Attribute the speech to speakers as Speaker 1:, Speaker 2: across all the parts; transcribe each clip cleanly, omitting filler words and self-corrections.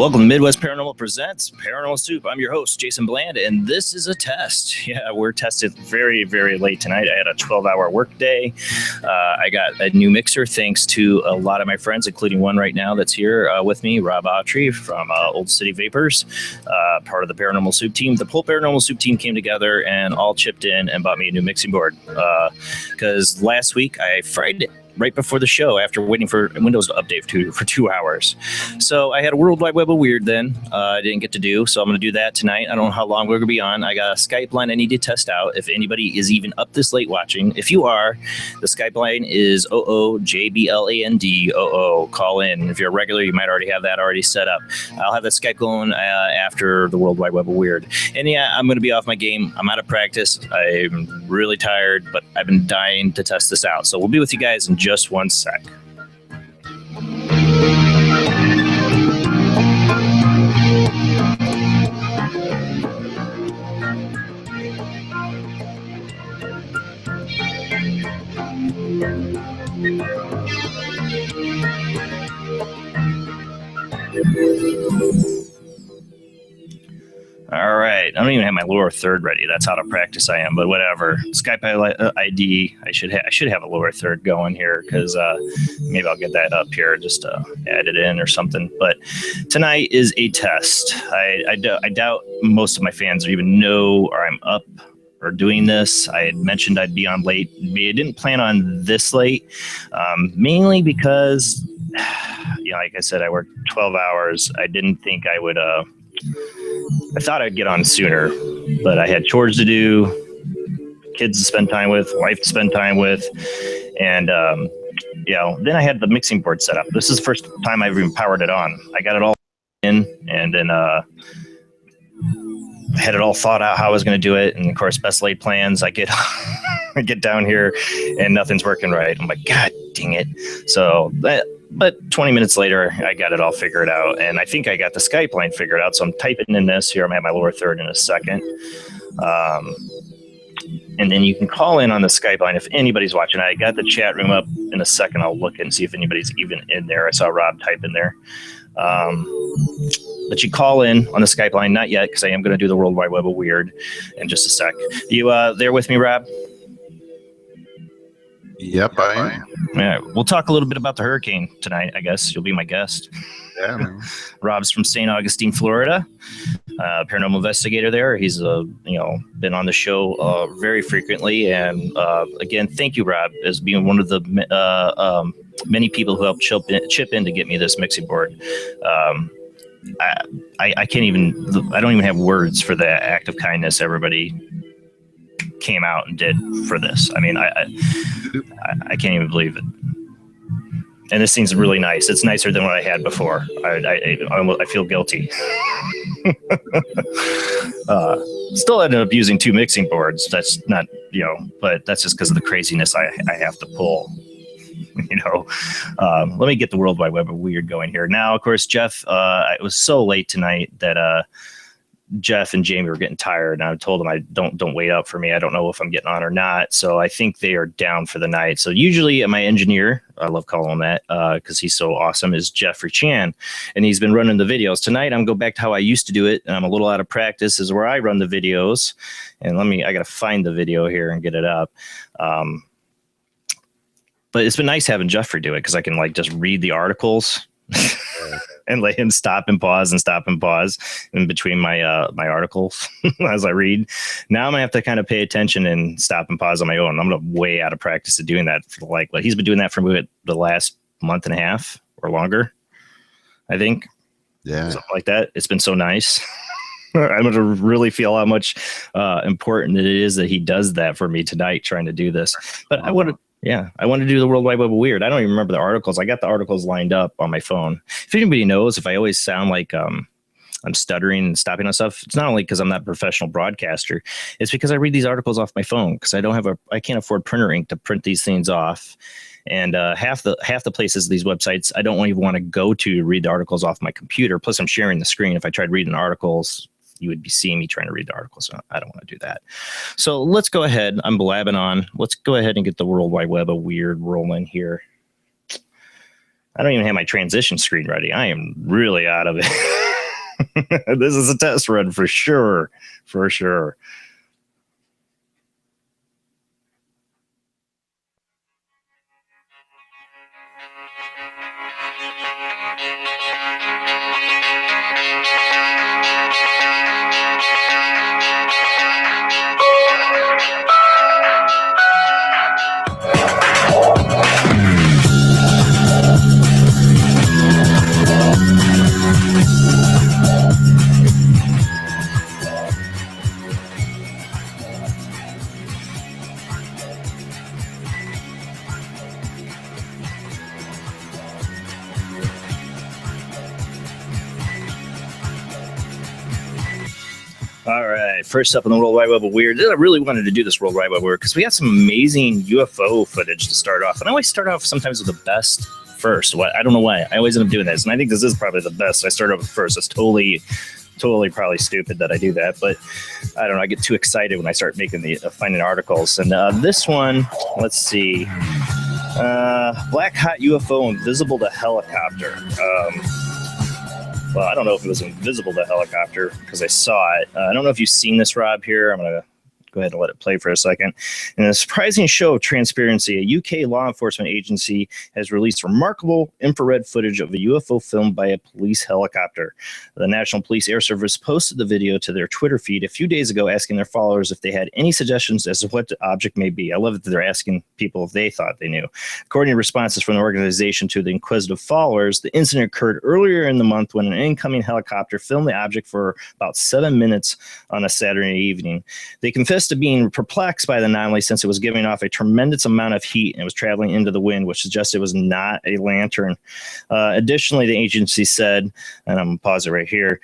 Speaker 1: Welcome to Midwest Paranormal Presents Paranormal Soup. I'm your host, Jason Bland, and this is a test. Yeah, we're tested very, very late tonight. I had a 12-hour work day. I got a new mixer thanks to a lot of my friends, including one right now that's here with me, Rob Autry from Old City Vapors, part of the Paranormal Soup team. The whole Paranormal Soup team came together and all chipped in and bought me a new mixing board because last week I fried it right before the show after waiting for Windows to update for 2 hours. So I had a World Wide Web of Weird then. I didn't get to do, so I'm going to do that tonight. I don't know how long we're going to be on. I got a Skype line I need to test out. If anybody is even up this late watching, if you are, the Skype line is OOJBLAND00. Call in. If you're a regular, you might already have that already set up. I'll have that Skype going after the World Wide Web of Weird. And yeah, I'm going to be off my game. I'm out of practice. I'm really tired, but I've been dying to test this out. So we'll be with you guys in just one sec. All right. I don't even have my lower third ready. That's how to practice I am, but whatever. Skype ID. I should have a lower third going here because maybe I'll get that up here, just add it in or something. But tonight is a test. I doubt most of my fans even know or I'm up or doing this. I had mentioned I'd be on late. I didn't plan on this late, mainly because, like I said, I worked 12 hours. I didn't think I would. I thought I'd get on sooner, but I had chores to do, kids to spend time with, wife to spend time with, and then I had the mixing board set up. This is the first time I've even powered it on. I got it all in, and then I had it all thought out how I was going to do it, and of course, best laid plans. I get I get down here, and nothing's working right. I'm like, God dang it! So But 20 minutes later, I got it all figured out, and I think I got the Skype line figured out. So I'm typing in this here. I'm at my lower third in a second. And then you can call in on the Skype line if anybody's watching. I got the chat room up in a second. I'll look and see if anybody's even in there. I saw Rob type in there. But you call in on the Skype line, not yet, because I am going to do the World Wide Web of Weird in just a sec. You there with me, Rob?
Speaker 2: Yep, I am.
Speaker 1: Yeah, we'll talk a little bit about the hurricane tonight. I guess you'll be my guest.
Speaker 2: Yeah, man.
Speaker 1: Rob's from St. Augustine, Florida. Paranormal investigator there. He's been on the show very frequently. And again, thank you, Rob, as being one of the many people who helped chip in to get me this mixing board. I can't even. I don't even have words for the act of kindness everybody came out and did for this. I mean, I can't even believe it. And this seems really nice. It's nicer than what I had before. I feel guilty. Still ended up using 2 mixing boards. That's not, but that's just because of the craziness I have to pull. Let me get the World Wide Web of Weird going here. Now, of course, Jeff, it was so late tonight that Jeff and Jamie were getting tired, and I told them I don't wait up for me. I don't know if I'm getting on or not. So I think they are down for the night. So usually my engineer, I love calling him that because he's so awesome, is Jeffrey Chan, and he's been running the videos. Tonight I'm going back to how I used to do it, and I'm a little out of practice. Is where I run the videos, and I got to find the video here and get it up. But it's been nice having Jeffrey do it because I can just read the articles. And let him stop and pause in between my articles as I read. Now I'm gonna have to kind of pay attention and stop and pause on my own. I'm way out of practice of doing that for he's been doing that for the last month and a half or longer, I think. Yeah, something like that. It's been so nice. I'm gonna really feel how much important it is that he does that for me tonight, trying to do this. But I want to. Yeah, I want to do the World Wide Web of Weird. I don't even remember the articles. I got the articles lined up on my phone. If anybody knows, if I always sound like I'm stuttering and stopping on stuff, it's not only because I'm not a professional broadcaster. It's because I read these articles off my phone because I can't afford printer ink to print these things off. And half the places, these websites, I don't even want to go to read the articles off my computer. Plus, I'm sharing the screen. If I tried reading articles, you would be seeing me trying to read the article. So I don't want to do that. So let's go ahead. I'm blabbing on. Let's go ahead and get the World Wide Web of Weird rolling here. I don't even have my transition screen ready. I am really out of it. This is a test run for sure. For sure. All right. First up on the World Wide Web of Weird. I really wanted to do this World Wide Web of Weird because we got some amazing UFO footage to start off. And I always start off sometimes with the best first. I don't know why. I always end up doing this. And I think this is probably the best. I start off with first. It's totally probably stupid that I do that. But I don't know. I get too excited when I start making finding articles. And this one, let's see. Black hot UFO invisible to helicopter. Well, I don't know if it was invisible to helicopter because I saw it. I don't know if you've seen this, Rob, here. I'm going to go ahead and let it play for a second. In a surprising show of transparency, a UK law enforcement agency has released remarkable infrared footage of a UFO filmed by a police helicopter. The National Police Air Service posted the video to their Twitter feed a few days ago, asking their followers if they had any suggestions as to what the object may be. I love that they're asking people if they thought they knew. According to responses from the organization to the inquisitive followers, the incident occurred earlier in the month when an incoming helicopter filmed the object for about 7 minutes on a Saturday evening. They confessed to being perplexed by the anomaly since it was giving off a tremendous amount of heat and it was traveling into the wind, which suggests it was not a lantern. Additionally, the agency said, and I'm going to pause it right here.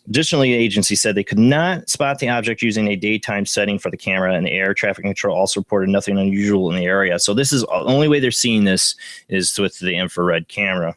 Speaker 1: Additionally, the agency said they could not spot the object using a daytime setting for the camera, and the air traffic control also reported nothing unusual in the area. So this is the only way they're seeing this is with the infrared camera.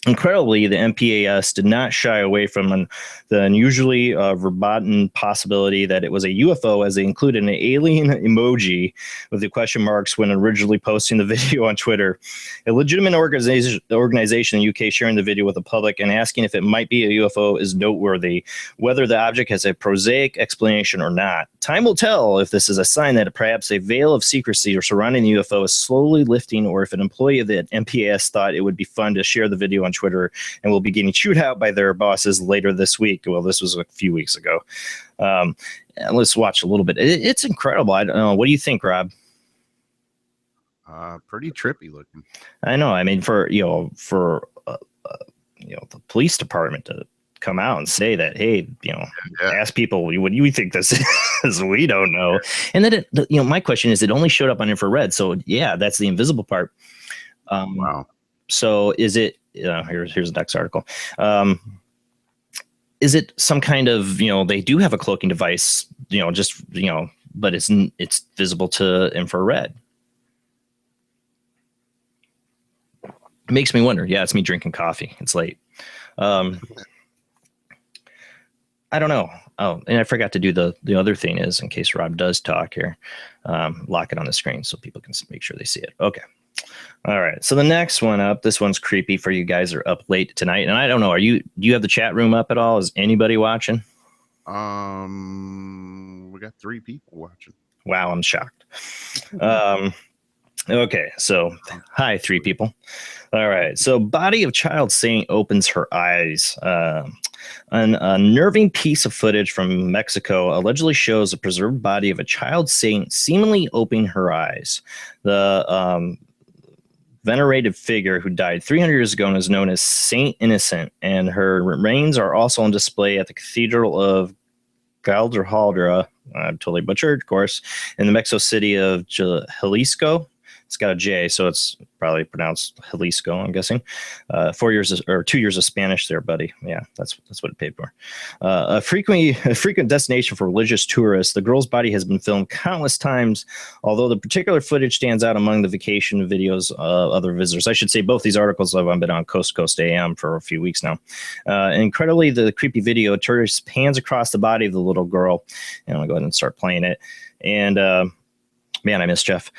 Speaker 1: Incredibly, the MPAS did not shy away from the unusually verboten possibility that it was a UFO, as they included an alien emoji with the question marks when originally posting the video on Twitter. A legitimate organization in the UK sharing the video with the public and asking if it might be a UFO is noteworthy, whether the object has a prosaic explanation or not. Time will tell if this is a sign that perhaps a veil of secrecy surrounding the UFO is slowly lifting, or if an employee of the MPAS thought it would be fun to share the video on Twitter and will be getting chewed out by their bosses later this week. Well, this was a few weeks ago. Let's watch a little bit. It's incredible. I don't know. What do you think, Rob?
Speaker 2: Pretty trippy looking.
Speaker 1: I know. I mean, for the police department to come out and say that, hey, ask people, what do you think this is? We don't know. And then, my question is, it only showed up on infrared. So yeah, that's the invisible part.
Speaker 2: Wow. So
Speaker 1: is it, here's the next article. Is it some kind of, they do have a cloaking device, but it's visible to infrared. It makes me wonder. Yeah, it's me drinking coffee. It's late. I don't know. Oh, and I forgot to do the other thing is, in case Rob does talk here, lock it on the screen so people can make sure they see it. Okay. All right. So the next one up, this one's creepy for you guys are up late tonight. And I don't know, do you have the chat room up at all? Is anybody watching?
Speaker 2: We got 3 people watching.
Speaker 1: Wow, I'm shocked. Okay, so hi, 3 people. All right, so body of child saint opens her eyes. An unnerving piece of footage from Mexico allegedly shows a preserved body of a child saint seemingly opening her eyes. The venerated figure who died 300 years ago and is known as Saint Innocent, and her remains are also on display at the Cathedral of Guadalajara, totally butchered, of course, in the Mexico city of Jalisco. It's got a J, so it's probably pronounced Jalisco, I'm guessing. 2 years of Spanish there, buddy. Yeah, that's what it paid for. A frequent destination for religious tourists, the girl's body has been filmed countless times, although the particular footage stands out among the vacation videos of other visitors. I should say both these articles have been on Coast to Coast AM for a few weeks now. Incredibly, the creepy video tourist pans across the body of the little girl, and I'll go ahead and start playing it. And man, I miss Jeff.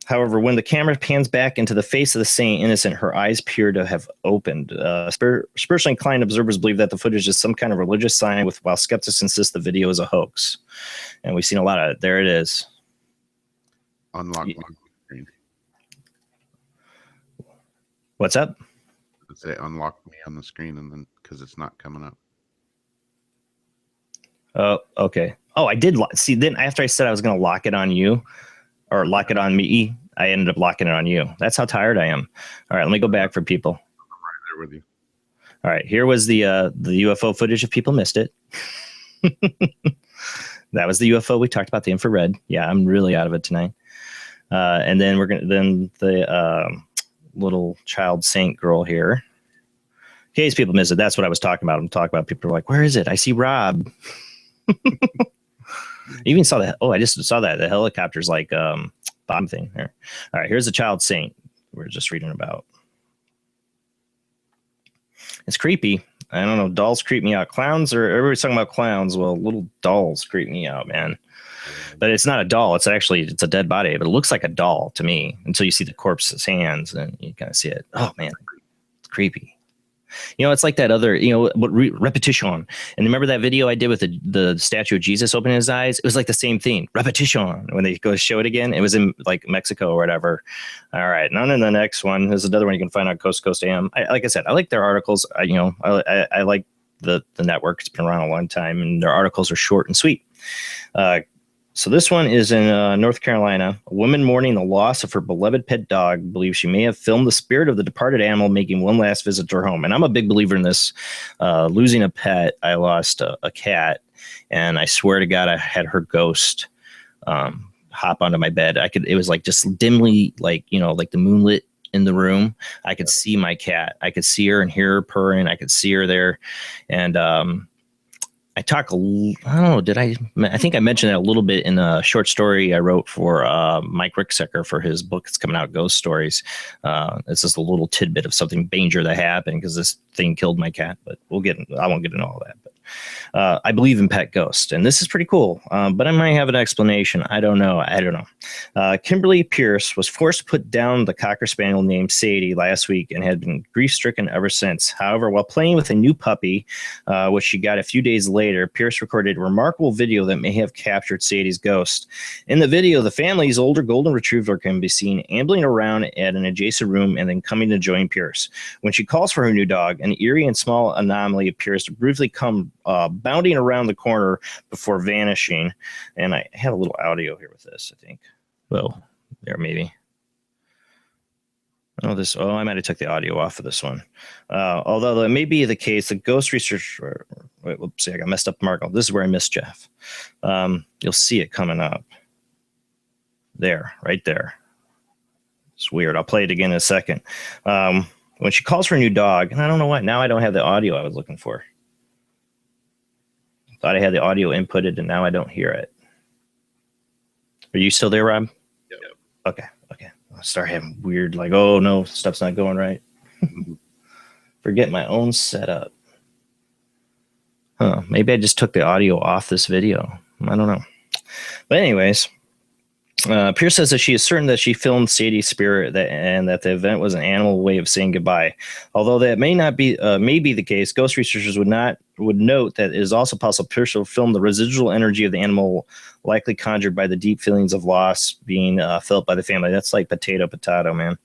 Speaker 1: However, when the camera pans back into the face of the saint innocent, her eyes appear to have opened. Spiritually inclined observers believe that the footage is some kind of religious sign, while skeptics insist the video is a hoax. And we've seen a lot of it. There it is.
Speaker 2: Unlock my screen.
Speaker 1: What's up?
Speaker 2: Say unlock me on the screen, and then because it's not coming up.
Speaker 1: Oh, okay. Oh, I did see. Then after I said I was going to lock it on you, or lock it on me, I ended up locking it on you. That's how tired I am. All right, let me go back for people.
Speaker 2: I'm right there with you.
Speaker 1: All right, here was the UFO footage. If people missed it, that was the UFO we talked about, the infrared. Yeah, I'm really out of it tonight. And then the little child saint girl here. In case people missed it, that's what I was talking about. I'm talking about people are like, where is it? I see Rob. Even saw that. Oh, I just saw that. The helicopter's like bomb thing here. All right, here's the child saint we're just reading about. It's creepy. I don't know. Dolls creep me out. Clowns, or everybody's talking about clowns. Well, little dolls creep me out, man. But it's not a doll. It's a dead body. But it looks like a doll to me until you see the corpse's hands and you kind of see it. Oh man, it's creepy. You know, it's like that other, repetition. And remember that video I did with the statue of Jesus opening his eyes? It was like the same thing. Repetition. When they go show it again, it was in like Mexico or whatever. All right. Now in the next one, there's another one you can find on Coast to Coast AM. Like I said, I like their articles. I like the network. It's been around a long time, and their articles are short and sweet. So this one is in North Carolina. A woman mourning the loss of her beloved pet dog believes she may have filmed the spirit of the departed animal making one last visit to her home. And I'm a big believer in this. Losing a pet, I lost a cat, and I swear to God, I had her ghost hop onto my bed. It was like just dimly, like the moonlit in the room. I could see my cat. I could see her and hear her purring. I could see her there, and I don't know, I think I mentioned that a little bit in a short story I wrote for Mike Ricksecker for his book that's coming out, Ghost Stories. It's just a little tidbit of something danger that happened because this thing killed my cat, but I won't get into all that. But I believe in pet ghosts, and this is pretty cool, but I might have an explanation. I don't know. Kimberly Pierce was forced to put down the Cocker Spaniel named Sadie last week and had been grief-stricken ever since. However, while playing with a new puppy, which she got a few days later, Pierce recorded a remarkable video that may have captured Sadie's ghost. In the video, the family's older golden retriever can be seen ambling around at an adjacent room and then coming to join Pierce. When she calls for her new dog, an eerie and small anomaly appears to briefly come bounding around the corner before vanishing. And I have a little audio here with this, I think. Well, there maybe. I might have took the audio off of this one. Although that may be the case, the ghost researcher. Whoops, I got messed up, Marco. This is where I missed Jeff. You'll see it coming up. There, right there. It's weird. I'll play it again in a second. When she calls for a new dog, and I don't know why. Now I don't have the audio I was looking for. Thought I had the audio inputted, and now I don't hear it. Are you still there, Rob?
Speaker 2: Yep.
Speaker 1: Okay. I'll start having weird, like, oh no, stuff's not going right. Forget my own setup. Maybe I just took the audio off this video. I don't know. But anyways, Pierce says that she is certain that she filmed Sadie's spirit and that the event was an animal way of saying goodbye. Although that may be the case, ghost researchers would note that it is also possible Pierce will film the residual energy of the animal, likely conjured by the deep feelings of loss being felt by the family. That's like potato, man.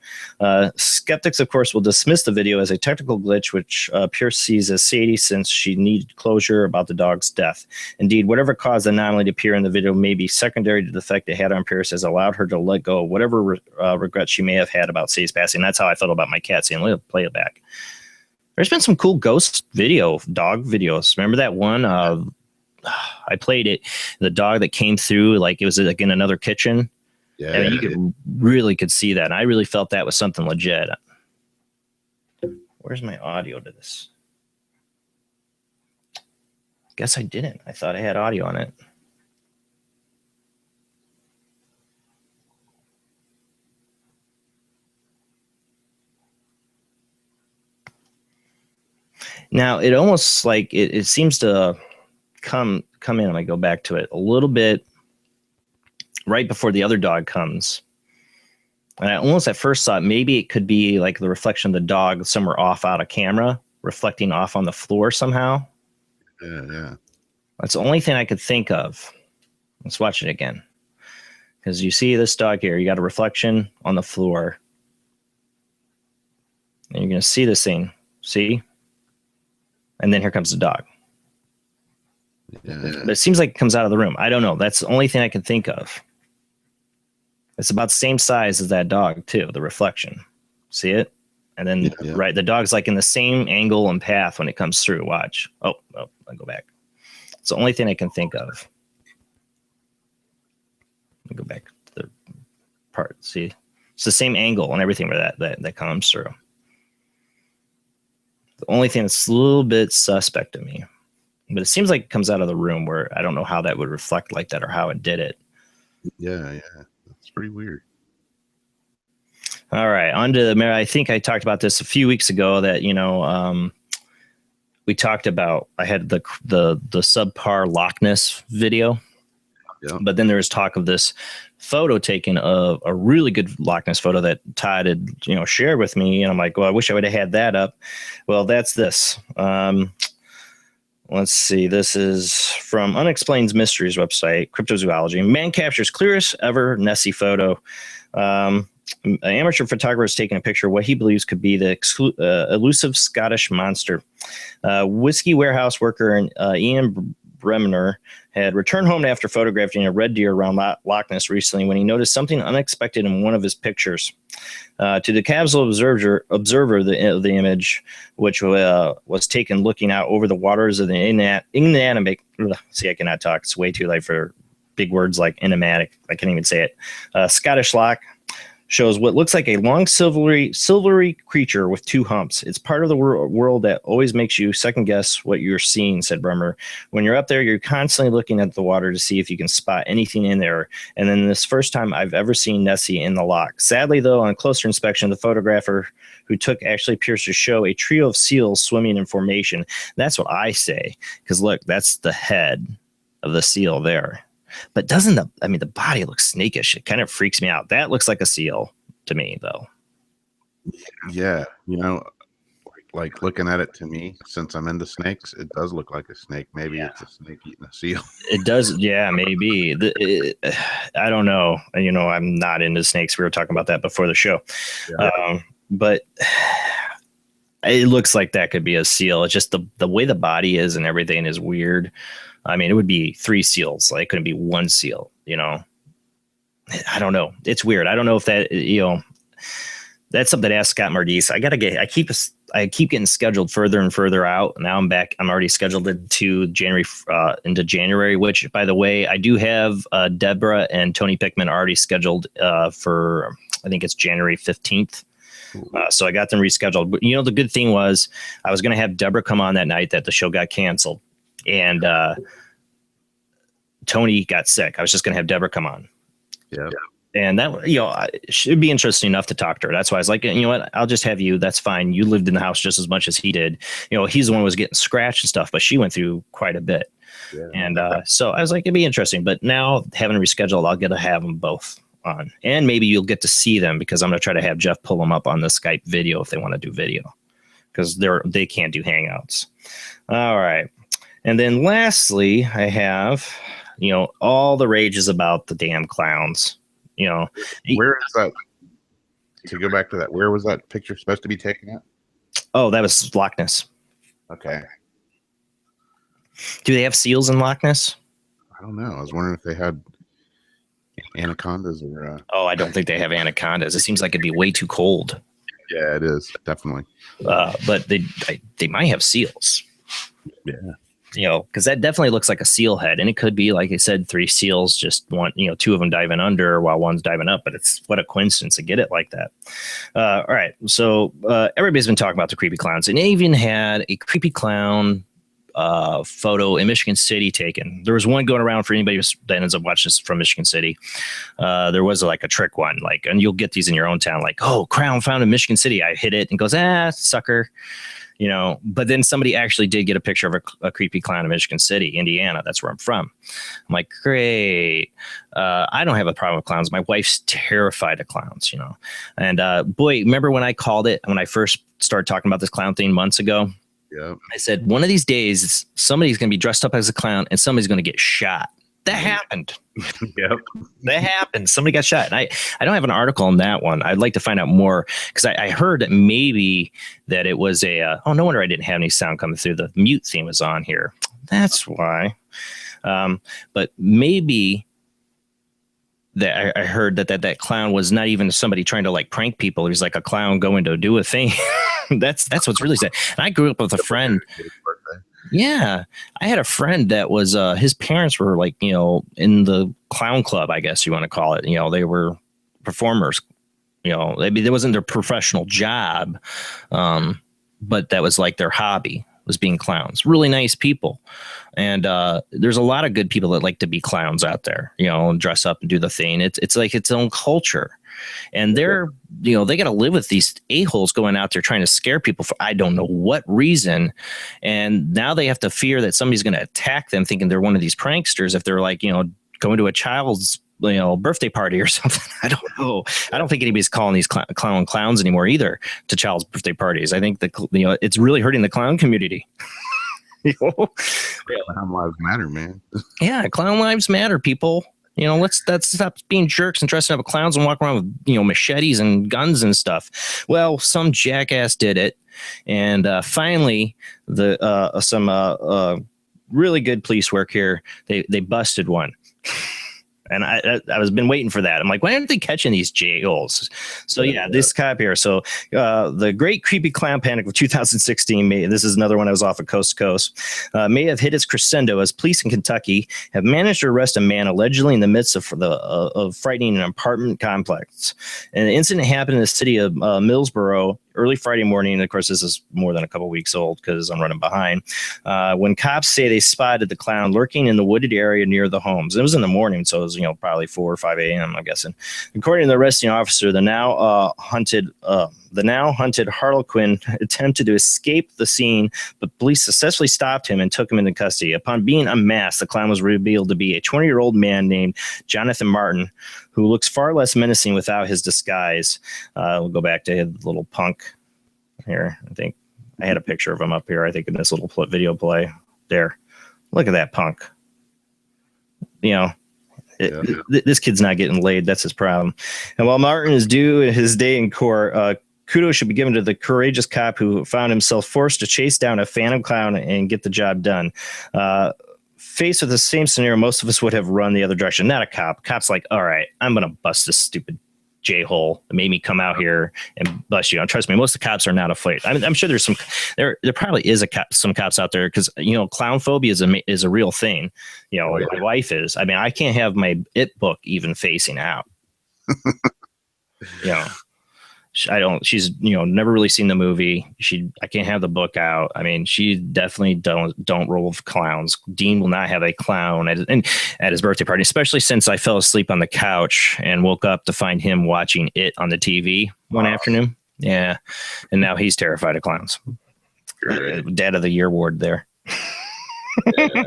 Speaker 1: Skeptics, of course, will dismiss the video as a technical glitch, which Pierce sees as Sadie since she needed closure about the dog's death. Indeed, whatever caused the anomaly to appear in the video may be secondary to the effect it had on Pierce, has allowed her to let go of whatever regret she may have had about Sadie's passing. That's how I felt about my cat, saying, "Let's play it back." There's been some cool ghost dog videos. Remember that one? I played it. The dog that came through, like it was like in another kitchen. Yeah, I mean, you really could see that. And I really felt that was something legit. Where's my audio to this? Guess I didn't. I thought I had audio on it. Now it almost like it seems to come in. I'm gonna go back to it a little bit right before the other dog comes. And I almost at first thought maybe it could be like the reflection of the dog somewhere off out of camera, reflecting off on the floor somehow.
Speaker 2: Yeah.
Speaker 1: That's the only thing I could think of. Let's watch it again. Because you see this dog here, you got a reflection on the floor. And you're going to see this thing. See? And then here comes the dog.
Speaker 2: Yeah.
Speaker 1: But it seems like it comes out of the room. I don't know. That's the only thing I can think of. It's about the same size as that dog, too, the reflection. See it? And then, right, the dog's like in the same angle and path when it comes through. Watch. Oh, I'll go back. It's the only thing I can think of. Let me go back to the part. See? It's the same angle and everything where that comes through. The only thing that's a little bit suspect to me. But it seems like it comes out of the room where I don't know how that would reflect like that or how it did it.
Speaker 2: Yeah. That's pretty weird.
Speaker 1: All right. On to the, I think I talked about this a few weeks ago that, we talked about, I had the subpar Loch Ness video. Yeah. But then there was talk of this photo taken of a really good Loch Ness photo that Todd had, shared with me. And I'm like, well, I wish I would have had that up. Well, that's this. Let's see. This is from Unexplained Mysteries website, Cryptozoology. Man captures clearest ever Nessie photo. An amateur photographer is taking a picture of what he believes could be the elusive Scottish monster. Whiskey warehouse worker Ian Bremner had returned home after photographing a red deer around Loch Ness recently when he noticed something unexpected in one of his pictures. To the casual observer, the image, which was taken looking out over the waters of the inanimate. See, I cannot talk. It's way too late for big words like enigmatic. I can't even say it. Scottish loch shows what looks like a long silvery creature with two humps. It's part of the world that always makes you second guess what you're seeing, said Bremer. When you're up there, you're constantly looking at the water to see if you can spot anything in there. And then this first time I've ever seen Nessie in the loch. Sadly, though, on closer inspection, the photographer who took actually appears to show a trio of seals swimming in formation. That's what I say, because look, that's the head of the seal there. But doesn't the body looks snakish. It kind of freaks me out. That looks like a seal to me, though.
Speaker 2: Yeah. Like looking at it to me, since I'm into snakes, it does look like a snake. Maybe it's a snake eating a seal.
Speaker 1: It does. Yeah, maybe. I don't know. I'm not into snakes. We were talking about that before the show. Yeah. But it looks like that could be a seal. It's just the way the body is and everything is weird. I mean, it would be 3 seals. Like, it couldn't be 1 seal, I don't know. It's weird. I don't know if that, that's something to ask Scott Mardis. I keep getting scheduled further and further out. Now I'm back. I'm already scheduled into January, which, by the way, I do have Deborah and Tony Pickman already scheduled for, I think it's January 15th. So I got them rescheduled. But, the good thing was I was going to have Deborah come on that night that the show got canceled. And Tony got sick. I was just going to have Deborah come on. Yeah. And that, should be interesting enough to talk to her. That's why I was like, you know what, I'll just have you. That's fine. You lived in the house just as much as he did. He's the one who was getting scratched and stuff, but she went through quite a bit. Yeah. And so I was like, it'd be interesting. But now having rescheduled, I'll get to have them both on. And maybe you'll get to see them because I'm going to try to have Jeff pull them up on the Skype video if they want to do video. Because they can't do Hangouts. All right. And then lastly, I have, all the rages about the damn clowns.
Speaker 2: Where is that? To go back to that, where was that picture supposed to be taken at?
Speaker 1: Oh, that was Loch Ness.
Speaker 2: Okay.
Speaker 1: Do they have seals in Loch Ness?
Speaker 2: I don't know. I was wondering if they had anacondas or.
Speaker 1: Oh, I don't think they have anacondas. It seems like it'd be way too cold.
Speaker 2: Yeah, it is definitely.
Speaker 1: But they might have seals.
Speaker 2: Yeah.
Speaker 1: Because that definitely looks like a seal head, and it could be, like I said, 3 seals, just one, 2 of them diving under while one's diving up. But it's what a coincidence to get it like that. All right, so everybody's been talking about the creepy clowns, and they even had a creepy clown photo in Michigan City taken. There was one going around for anybody that ends up watching this from Michigan City. There was like a trick one, like, and you'll get these in your own town, like, oh, crown found in Michigan City. I hit it and goes, sucker. You know, but then somebody actually did get a picture of a creepy clown in Michigan City, Indiana. That's where I'm from. I'm like, great. I don't have a problem with clowns. My wife's terrified of clowns, you know. And boy, remember when I called it, when I first started talking about this clown thing months ago?
Speaker 2: Yeah.
Speaker 1: I said, one of these days, somebody's going to be dressed up as a clown and somebody's going to get shot. That happened.
Speaker 2: Yep.
Speaker 1: That happened. Somebody got shot. And I don't have an article on that one. I'd like to find out more because I heard that maybe that it was a, no wonder I didn't have any sound coming through. The mute theme was on here. That's why. But maybe that I heard that clown was not even somebody trying to like prank people. He was like a clown going to do a thing. That's what's really sad. And I grew up with a friend. Yeah, I had a friend that was his parents were like, you know, in the clown club, I guess you want to call it. You know, they were performers. You know, maybe that wasn't their professional job, but that was like their hobby, was being clowns. Really nice people. And there's a lot of good people that like to be clowns out there, you know, and dress up and do the thing. It's like its own culture. And they're, you know, they got to live with these a-holes going out there trying to scare people for I don't know what reason. And now they have to fear that somebody's going to attack them thinking they're one of these pranksters if they're like, you know, going to a child's, you know, birthday party or something. I don't know. I don't think anybody's calling these clowns anymore either to child's birthday parties. I think you know, it's really hurting the clown community. You know?
Speaker 2: Clown lives matter, man.
Speaker 1: Yeah, clown lives matter, people. You know, let's stop being jerks and dressing up as clowns and walk around with, you know, machetes and guns and stuff. Well, some jackass did it, and finally, some really good police work here. They busted one. And I was been waiting for that. I'm like, why aren't they catching these jails? So yeah, this cop here. So the Great Creepy Clown Panic of 2016. This is another one that was off of Coast to Coast. May have hit its crescendo as police in Kentucky have managed to arrest a man allegedly in the midst of frightening an apartment complex. And the incident happened in the city of Millsboro early Friday morning. And of course, this is more than a couple weeks old because I'm running behind. When cops say they spotted the clown lurking in the wooded area near the homes. It was in the morning, so it was, you know, probably 4 or 5 a.m. I'm guessing. According to the arresting officer, the now hunted Harlequin attempted to escape the scene, but police successfully stopped him and took him into custody. Upon being unmasked, the clown was revealed to be a 20-year-old man named Jonathan Martin, who looks far less menacing without his disguise. We'll go back to his little punk here. I think I had a picture of him up here, I think, in this little video play. There. Look at that punk. You know, this kid's not getting laid. That's his problem. And while Martin is due his day in court, kudos should be given to the courageous cop who found himself forced to chase down a phantom clown and get the job done. Faced with the same scenario, most of us would have run the other direction. Not a cop. Cop's like, all right, I'm going to bust this stupid J-hole that made me come out here and bust you. Trust me, most of the cops are not afraid. I'm sure there's there probably is some cops out there because, you know, clown phobia is a real thing. You know, my wife is. I mean, I can't have my It book even facing out. You know. She's, you know, never really seen the movie. I can't have the book out. I mean, she definitely don't roll with clowns. Dean will not have a clown at his birthday party, especially since I fell asleep on the couch and woke up to find him watching it on the TV one afternoon. Yeah. And now he's terrified of clowns. Dad of the Year award there. Yeah.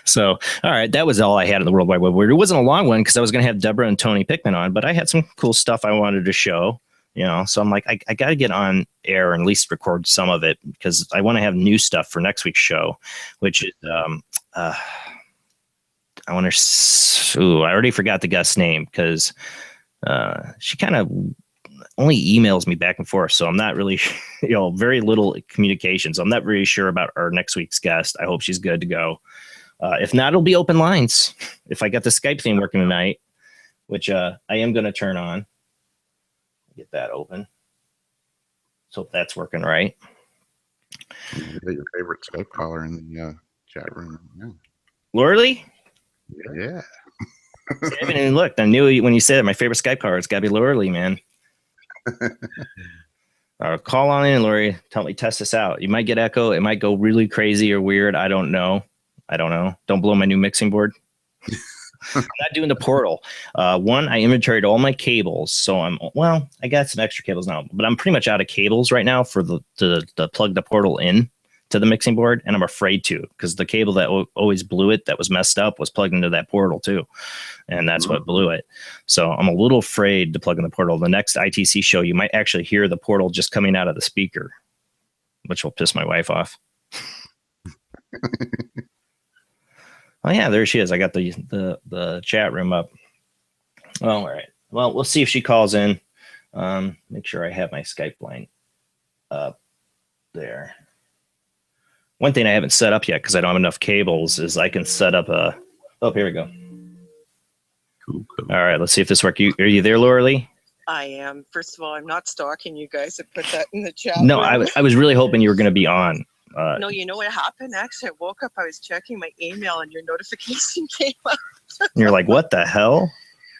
Speaker 1: So, all right, that was all I had in the World Wide Web. It wasn't a long one because I was going to have Deborah and Tony Pickman on, but I had some cool stuff I wanted to show. You know, so I'm like, I got to get on air and at least record some of it because I want to have new stuff for next week's show, which is, I already forgot the guest's name because she kind of only emails me back and forth. So I'm not really, you know, very little communication. So I'm not really sure about our next week's guest. I hope she's good to go. If not, it'll be open lines. If I got the Skype thing working tonight, which I am going to turn on. Get that open. So that's working right.
Speaker 2: You got your favorite Skype caller in the chat room. Yeah.
Speaker 1: Lorley?
Speaker 2: Yeah.
Speaker 1: I haven't even looked. I knew when you said it, my favorite Skype caller, it's got to be Lorley, man. Call on in, Lori. Tell me, test this out. You might get echo. It might go really crazy or weird. I don't know. Don't blow my new mixing board. I'm not doing the portal. One, I inventoried all my cables, so I got some extra cables now, but I'm pretty much out of cables right now for to plug the portal in to the mixing board, and I'm afraid to, because the cable that always blew it, that was messed up, was plugged into that portal too, and that's what blew it. So I'm a little afraid to plug in the portal. The next ITC show, you might actually hear the portal just coming out of the speaker, which will piss my wife off. Oh yeah, there she is. I got the chat room up. Well, all right. Well, we'll see if she calls in. Make sure I have my Skype line up there. One thing I haven't set up yet, because I don't have enough cables, is I can set up a. Oh, here we go. Cool. All right, let's see if this works. Are you there, Laura Lee?
Speaker 3: I am. First of all, I'm not stalking you guys. I put that in the chat.
Speaker 1: No, I was really hoping you were going to be on.
Speaker 3: No, you know what happened? Actually, I woke up, I was checking my email, and your notification came up.
Speaker 1: And you're like, what the hell?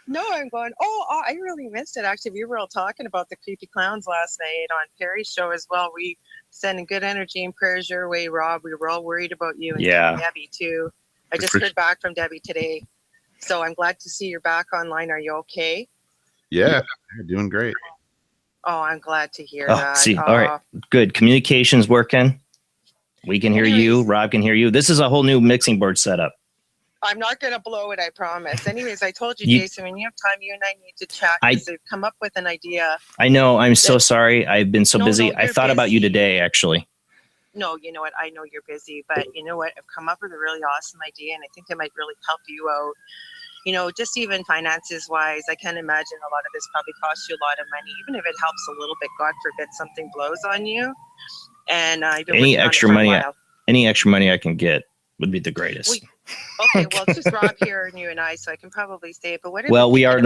Speaker 3: No, I'm going, I really missed it. Actually, we were all talking about the creepy clowns last night on Perry's show as well. We sending good energy and prayers your way, Rob. We were all worried about you and Debbie too. I just heard back from Debbie today. So I'm glad to see you're back online. Are you okay?
Speaker 2: Yeah, you're doing great.
Speaker 3: Oh, I'm glad to hear that.
Speaker 1: See, all right, good. Communication's working. We can hear you. Rob can hear you. This is a whole new mixing board setup.
Speaker 3: I'm not going to blow it, I promise. Anyways, I told you, Jason, when you have time, you and I need to chat to come up with an idea.
Speaker 1: I know. I'm so sorry. I've been so busy. I thought about you today, actually.
Speaker 3: No, you know what? I know you're busy, but you know what? I've come up with a really awesome idea, and I think it might really help you out. You know, just even finances wise, I can imagine a lot of this probably costs you a lot of money, even if it helps a little bit. God forbid something blows on you. And
Speaker 1: any extra money I can get would be the greatest.
Speaker 3: Okay, well, it's just Rob here and you and I, so I can probably say it. But what?
Speaker 1: Well, we are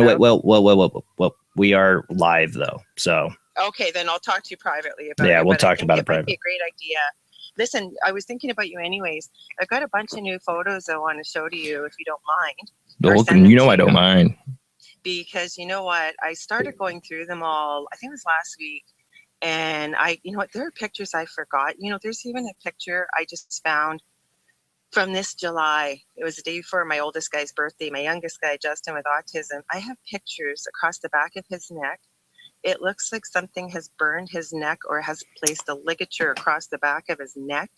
Speaker 1: we are live though, so.
Speaker 3: Okay, then I'll talk to you privately about it.
Speaker 1: Yeah, we'll talk about it privately.
Speaker 3: It might be a great idea. Listen, I was thinking about you anyways. I've got a bunch of new photos I want to show to you if you don't mind.
Speaker 1: You know I don't mind.
Speaker 3: Because you know what? I started going through them all, I think it was last week. And you know what? There are pictures I forgot. You know, there's even a picture I just found from this July. It was the day before my oldest guy's birthday. My youngest guy, Justin, with autism. I have pictures across the back of his neck. It looks like something has burned his neck or has placed a ligature across the back of his neck.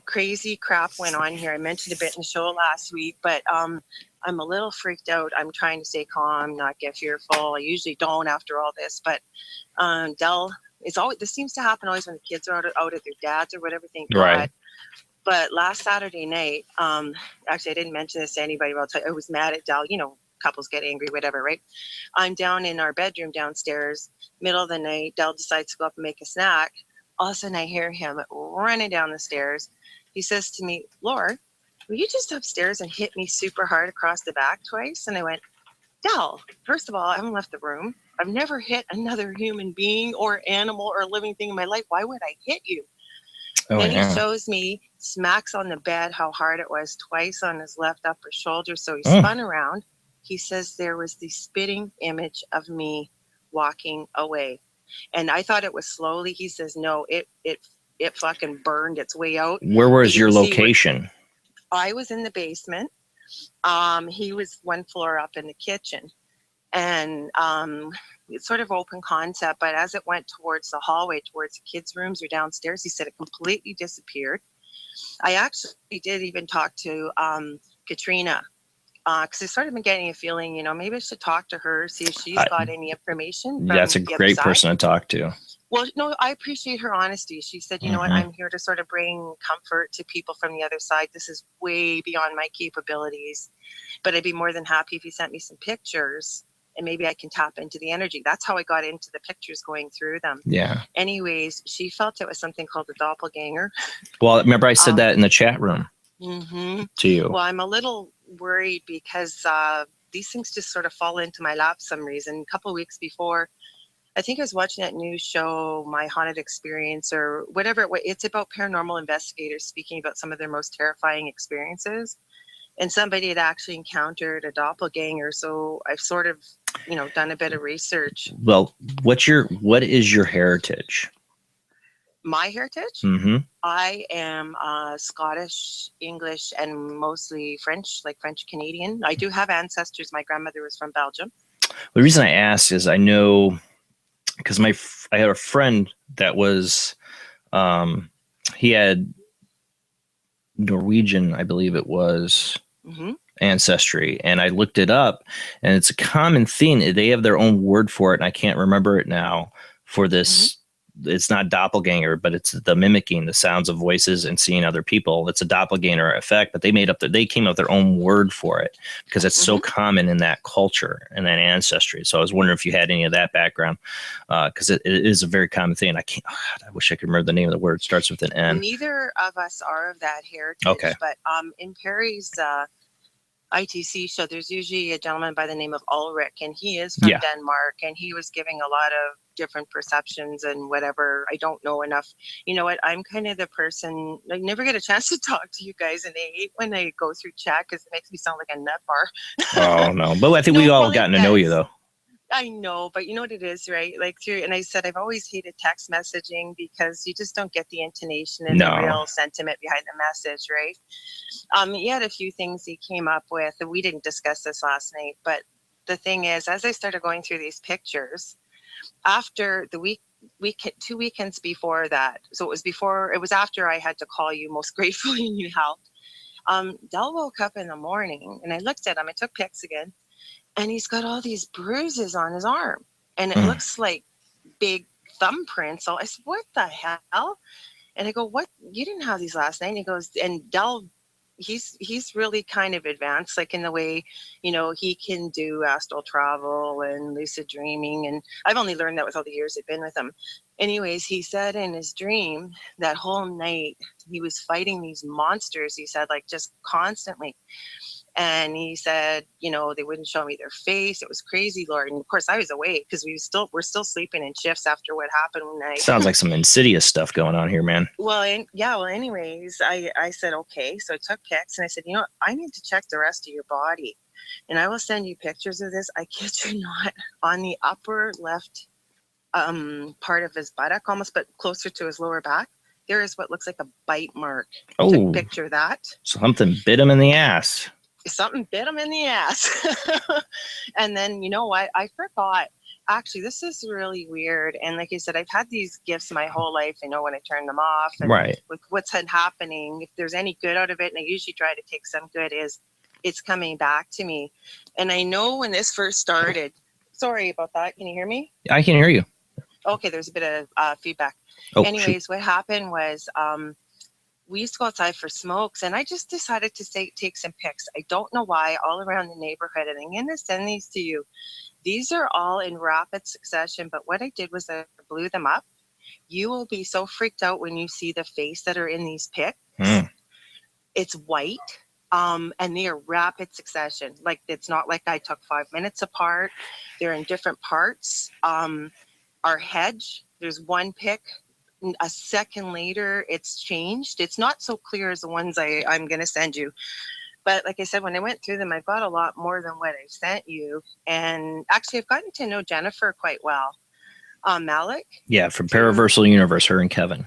Speaker 3: Crazy crap went on here. I mentioned a bit in the show last week, but I'm a little freaked out. I'm trying to stay calm, not get fearful. I usually don't after all this, but Dell is always. This seems to happen always when the kids are out at their dads or whatever. Thank God. But last Saturday night, actually, I didn't mention this to anybody. But I'll tell you, I was mad at Dell. You know, couples get angry, whatever, right? I'm down in our bedroom downstairs, middle of the night. Dell decides to go up and make a snack. All of a sudden, I hear him running down the stairs. He says to me, "Laura, were you just upstairs and hit me super hard across the back twice?" And I went, "Dell, first of all, I haven't left the room. I've never hit another human being or animal or living thing in my life. Why would I hit you?" Then he shows me, smacks on the bed, how hard it was, twice on his left upper shoulder. So he spun around. He says there was the spitting image of me walking away. And I thought it was slowly. He says, no, it fucking burned its way out.
Speaker 1: Where was your location?
Speaker 3: I was in the basement. He was one floor up in the kitchen. And it's sort of open concept, but as it went towards the hallway, towards the kids' rooms or downstairs, he said it completely disappeared. I actually did even talk to Katrina, because I sort of been getting a feeling, you know, maybe I should talk to her, see if she's got any information.
Speaker 1: That's a great person to talk to.
Speaker 3: Well, no, I appreciate her honesty. She said, you know what, I'm here to sort of bring comfort to people from the other side. This is way beyond my capabilities, but I'd be more than happy if you sent me some pictures and maybe I can tap into the energy. That's how I got into the pictures, going through them. Yeah. Anyways, she felt it was something called a doppelganger.
Speaker 1: Well, remember I said that in the chat room to you.
Speaker 3: Well, I'm a little worried because these things just sort of fall into my lap some reason. A couple of weeks before, I think I was watching that news show, My Haunted Experience or whatever. It's about paranormal investigators speaking about some of their most terrifying experiences. And somebody had actually encountered a doppelganger. So I've sort of done a bit of research.
Speaker 1: Well, what is your heritage?
Speaker 3: My heritage?
Speaker 1: Mm-hmm.
Speaker 3: I am Scottish, English, and mostly French, like French Canadian. I do have ancestors. My grandmother was from Belgium.
Speaker 1: The reason I ask is I know because I had a friend that was he had Norwegian, I believe it was, ancestry, and I looked it up, and it's a common theme. They have their own word for it, and I can't remember it now. For this, it's not doppelganger, but it's the mimicking the sounds of voices and seeing other people. It's a doppelganger effect, but they came up with their own word for it because it's so common in that culture and that ancestry. So I was wondering if you had any of that background, because it is a very common thing. I wish I could remember the name of the word. It starts with an N.
Speaker 3: Neither of us are of that heritage.
Speaker 1: Okay.
Speaker 3: But in Perry's ITC show, there's usually a gentleman by the name of Ulrich, and he is from Denmark, and he was giving a lot of different perceptions and whatever. I don't know enough. You know what? I'm kind of the person, I never get a chance to talk to you guys, and I hate when I go through chat because it makes me sound like a nut bar.
Speaker 1: Oh, no. But I think we all gotten to know you, though.
Speaker 3: I know, but you know what it is, right? Like and I said, I've always hated text messaging because you just don't get the intonation and the real sentiment behind the message, right? He had a few things he came up with, and we didn't discuss this last night, but the thing is, as I started going through these pictures, after the 2 weekends before that, so it was after I had to call you most gratefully and you helped. Del woke up in the morning and I looked at him, I took pics again, and he's got all these bruises on his arm, and it looks like big thumbprints. So I said, what the hell? And I go, what? You didn't have these last night? And he goes, and Del, he's really kind of advanced, like in the way, he can do astral travel and lucid dreaming. And I've only learned that with all the years I've been with him. Anyways, he said in his dream that whole night he was fighting these monsters, he said, like just constantly. And he said, they wouldn't show me their face. It was crazy, Lord. And of course I was awake because we're still sleeping in shifts after what happened one night.
Speaker 1: Sounds like some insidious stuff going on here, man.
Speaker 3: Well, anyways, I said, okay. So I took pics and I said, I need to check the rest of your body. And I will send you pictures of this. I kid you not, on the upper left part of his buttock, almost, but closer to his lower back, there is what looks like a bite mark.
Speaker 1: Oh,
Speaker 3: picture that.
Speaker 1: Something bit him in the ass.
Speaker 3: Something bit him in the ass. And then, you know what? I forgot. Actually, this is really weird. And like I said, I've had these gifts my whole life. I know when I turn them off. And with what's been happening, if there's any good out of it, and I usually try to take some good, it's coming back to me. And I know when this first started, sorry about that. Can you hear me?
Speaker 1: I can hear you.
Speaker 3: Okay, there's a bit of feedback.
Speaker 1: Oh,
Speaker 3: anyways, what happened was we used to go outside for smokes, and I just decided to take some pics. I don't know why, all around the neighborhood, and I'm going to send these to you. These are all in rapid succession, but what I did was I blew them up. You will be so freaked out when you see the face that are in these pics. It's white, and they are rapid succession. Like, it's not like I took 5 minutes apart. They're in different parts. Our hedge, there's one pic. A second later, it's changed. It's not so clear as the ones I'm going to send you. But like I said, when I went through them, I've got a lot more than what I've sent you. And actually, I've gotten to know Jennifer quite well. Malik?
Speaker 1: Yeah, from Paraversal Universe, her and Kevin.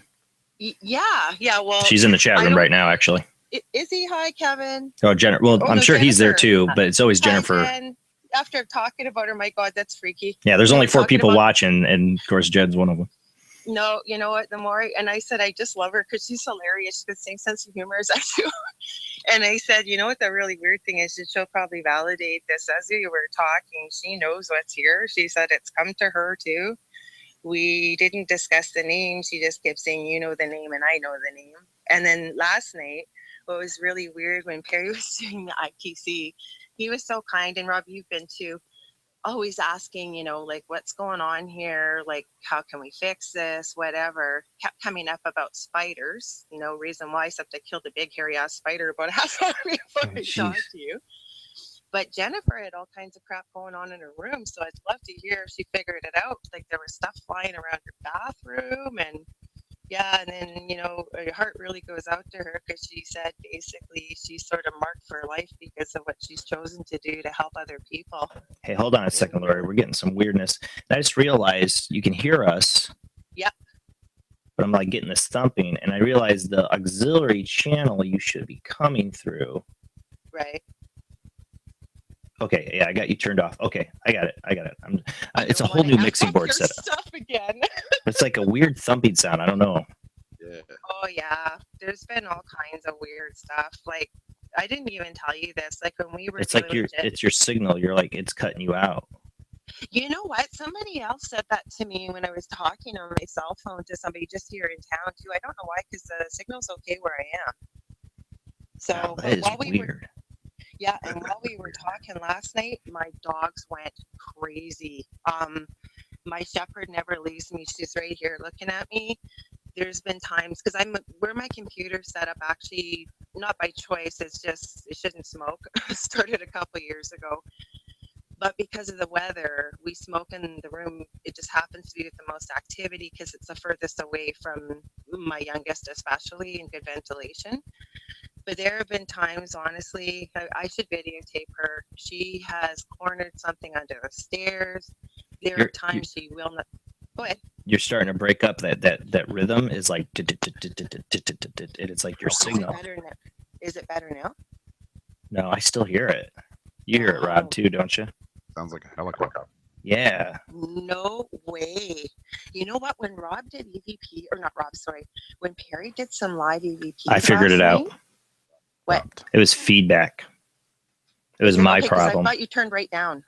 Speaker 3: Yeah. Well,
Speaker 1: she's in the chat room right now, actually.
Speaker 3: Is he? Hi, Kevin.
Speaker 1: Oh, Jennifer. Well, I'm sure Jennifer. He's there too, but it's always Jennifer.
Speaker 3: After talking about her, my God, that's freaky.
Speaker 1: Yeah, there's only 4 people watching, and of course, Jed's one of them.
Speaker 3: No, you know what? I said, I just love her because she's hilarious. She's got the same sense of humor as I do. And I said, you know what the really weird thing is? She'll probably validate this. As we were talking, she knows what's here. She said it's come to her too. We didn't discuss the name. She just kept saying, you know the name, and I know the name. And then last night, what was really weird, when Perry was doing the ITC, he was so kind. And Rob, you've been too. Always asking, like, what's going on here? Like, how can we fix this? Whatever. Kept coming up about spiders, reason why, except I killed a big hairy ass spider about a half hour before I talked to you. But Jennifer had all kinds of crap going on in her room. So I'd love to hear if she figured it out. Like, there was stuff flying around her bathroom, and Yeah, and then, your heart really goes out to her because she said basically she's sort of marked for life because of what she's chosen to do to help other people.
Speaker 1: Hey, hold on a second, Lori. We're getting some weirdness. And I just realized you can hear us.
Speaker 3: Yep.
Speaker 1: But I'm like getting this thumping, and I realized the auxiliary channel you should be coming through.
Speaker 3: Right.
Speaker 1: Okay, yeah, I got you turned off. Okay, I got it. It's a whole new mixing board setup.
Speaker 3: Stuff again.
Speaker 1: It's like a weird thumping sound. I don't know.
Speaker 2: Yeah.
Speaker 3: Oh yeah, there's been all kinds of weird stuff. Like I didn't even tell you this. Like when we were
Speaker 1: It's like it's your signal. You're like it's cutting you out.
Speaker 3: You know what? Somebody else said that to me when I was talking on my cell phone to somebody just here in town too. I don't know why, because the signal's okay where I am. So
Speaker 1: Wow, that is weird.
Speaker 3: Yeah, and while we were talking last night, my dogs went crazy. My shepherd never leaves me. She's right here looking at me. There's been times because where my computer's set up, actually not by choice. It's just it shouldn't smoke. Started a couple years ago, but because of the weather, we smoke in the room. It just happens to be with the most activity because it's the furthest away from my youngest, especially, and good ventilation. But there have been times, honestly, I should videotape her. She has cornered something under the stairs. There are times she will not. Go ahead.
Speaker 1: You're starting to break up. That rhythm is like it's like your signal.
Speaker 3: Is it better now?
Speaker 1: No, I still hear it. You hear it, Rob, too, don't you?
Speaker 2: Sounds like a helicopter.
Speaker 1: Yeah.
Speaker 3: No way. You know what? When Rob did EVP, or not Rob, sorry, when Perry did some live EVP,
Speaker 1: I figured it out.
Speaker 3: What?
Speaker 1: It was feedback. It was my problem.
Speaker 3: I thought you turned right down.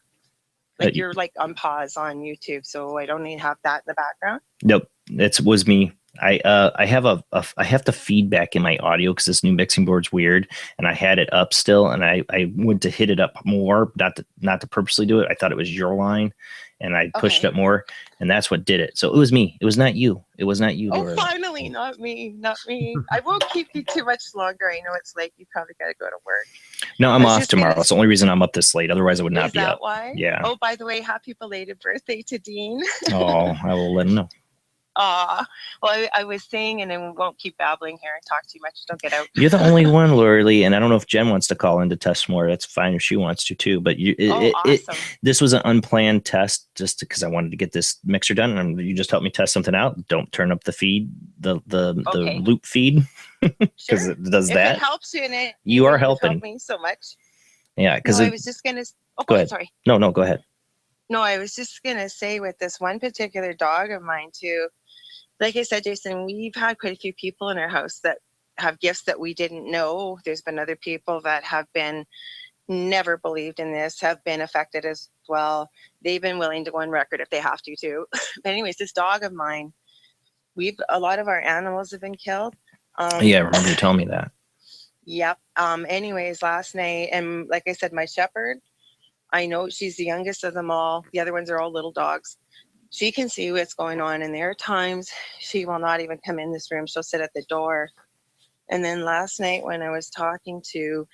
Speaker 3: Like you're like on pause on YouTube, so I don't even have that in the background.
Speaker 1: Nope, it was me. I have I have the feedback in my audio because this new mixing board's weird, and I had it up still, and I went to hit it up more, not to purposely do it. I thought it was your line, and I pushed it more, and that's what did it. So it was me. It was not you. It was not you.
Speaker 3: Oh, finally, not me. I won't keep you too much longer. I know it's late. You probably got to go to work.
Speaker 1: No, I'm off tomorrow. It's the only reason I'm up this late. Otherwise, I would not be up.
Speaker 3: Is that why?
Speaker 1: Yeah.
Speaker 3: Oh, by the way, happy belated birthday to Dean.
Speaker 1: Oh, I will let him know.
Speaker 3: Well, I was saying, and then we won't keep babbling here and talk too much. Don't get out.
Speaker 1: You're the only one, Lori Lee, and I don't know if Jen wants to call in to test more. That's fine if she wants to too. But
Speaker 3: awesome.
Speaker 1: This was an unplanned test just because I wanted to get this mixer done, and you just helped me test something out. Don't turn up the feed, the loop feed, because it does that.
Speaker 3: If it helps you in it,
Speaker 1: you are helping
Speaker 3: me so much.
Speaker 1: Yeah, because
Speaker 3: I was just gonna. Oh,
Speaker 1: go ahead.
Speaker 3: Sorry.
Speaker 1: No, go ahead.
Speaker 3: No, I was just gonna say with this one particular dog of mine too. Like I said, Jason, we've had quite a few people in our house that have gifts that we didn't know. There's been other people that have been never believed in this, have been affected as well. They've been willing to go on record if they have to too. But anyways, this dog of mine, a lot of our animals have been killed.
Speaker 1: Yeah, I remember you telling me that.
Speaker 3: Yep. Anyways, last night, and like I said, my shepherd, I know she's the youngest of them all. The other ones are all little dogs. She can see what's going on, and there are times she will not even come in this room. She'll sit at the door. And then last night when I was talking to,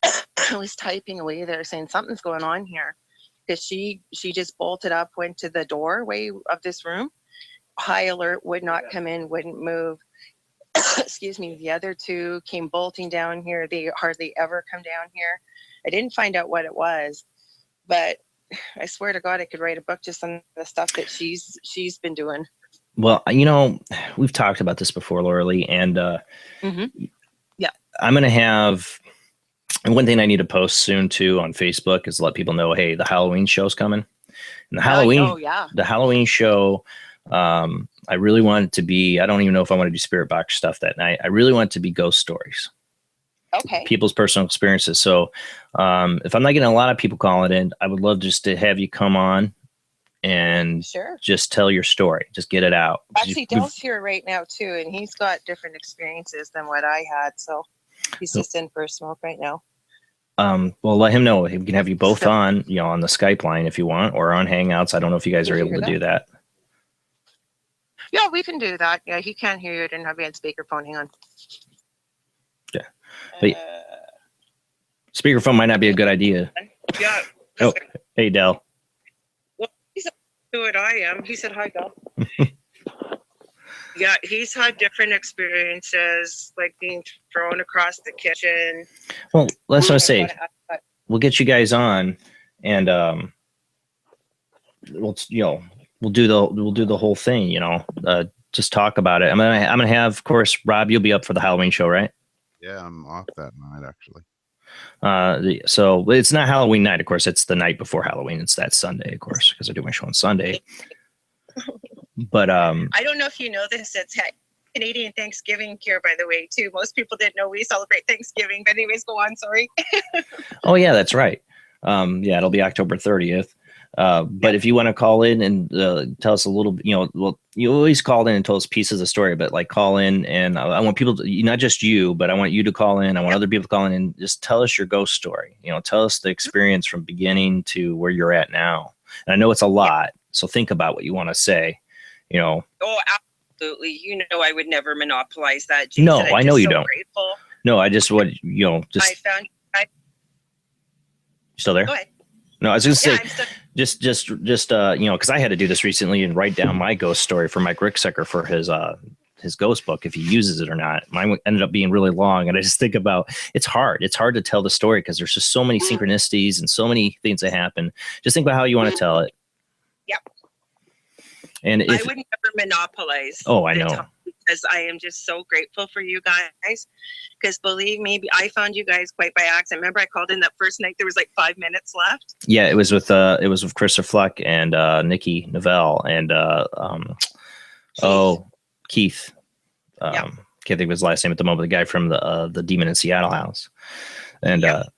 Speaker 3: I was typing away there saying something's going on here, because she just bolted up, went to the doorway of this room. High alert, would not come in, wouldn't move. Excuse me. The other two came bolting down here. They hardly ever come down here. I didn't find out what it was, but I swear to God, I could write a book just on the stuff that she's been doing.
Speaker 1: Well, we've talked about this before, Lori Lee, and
Speaker 3: yeah,
Speaker 1: I'm going to have, and one thing I need to post soon too on Facebook is to let people know, hey, the Halloween show's coming. And the Halloween show, I really want it to be, I don't even know if I want to do spirit box stuff that night. I really want it to be ghost stories.
Speaker 3: Okay.
Speaker 1: People's personal experiences. So if I'm not getting a lot of people calling in, I would love just to have you come on and just tell your story. Just get it out.
Speaker 3: Actually, Dell's here right now too, and he's got different experiences than what I had. So he's just in for a smoke right now.
Speaker 1: Well, let him know. We can have you both on, on the Skype line if you want, or on Hangouts. I don't know if you guys are able to do that.
Speaker 3: Yeah, we can do that. Yeah, he can't hear you. I didn't have you on speakerphone. Hang on.
Speaker 1: Yeah. But speakerphone might not be a good idea.
Speaker 3: Yeah.
Speaker 1: Oh, hey, Dell.
Speaker 3: Well, he's up to it. I am. He said hi, Dell. Yeah, he's had different experiences, like being thrown across the kitchen.
Speaker 1: Well, that's what I
Speaker 3: I don't
Speaker 1: say.
Speaker 3: wanna ask, but
Speaker 1: We'll get you guys on, and we'll we'll do the whole thing. Just talk about it. I'm gonna have, of course, Rob. You'll be up for the Halloween show, right?
Speaker 2: Yeah, I'm off that night actually.
Speaker 1: So it's not Halloween night, of course. It's the night before Halloween. It's that Sunday, of course, because I do my show on Sunday. But
Speaker 3: I don't know if you know this. It's Canadian Thanksgiving here, by the way, too. Most people didn't know we celebrate Thanksgiving. But anyways, go on. Sorry.
Speaker 1: oh yeah, that's right. Yeah, it'll be October 30th. But if you want to call in and tell us a little, well, you always called in and told us pieces of the story, but like call in and I want people to, not just you, but I want you to call in. I want other people to call in and just tell us your ghost story. Tell us the experience from beginning to where you're at now. And I know it's a lot, so think about what you want to say.
Speaker 3: Oh, absolutely. I would never monopolize that. Jason.
Speaker 1: No, I know you don't.
Speaker 3: Grateful.
Speaker 1: No, I just just.
Speaker 3: I found.
Speaker 1: Still there?
Speaker 3: Go ahead.
Speaker 1: No, I was going to say, just because I had to do this recently and write down my ghost story for Mike Ricksecker for his ghost book, if he uses it or not. Mine ended up being really long, and I just think about it's hard to tell the story because there's just so many synchronicities and so many things that happen. Just think about how you want to tell it.
Speaker 3: Yep.
Speaker 1: And
Speaker 3: I would never monopolize.
Speaker 1: Oh, I know.
Speaker 3: Because I am just so grateful for you guys. Because believe me, I found you guys quite by accident. Remember, I called in that first night. There was like 5 minutes left.
Speaker 1: Yeah, it was with Christopher Fluck and Nikki Novell and Keith. Can't think of his last name at the moment. The guy from the Demon in Seattle house. And I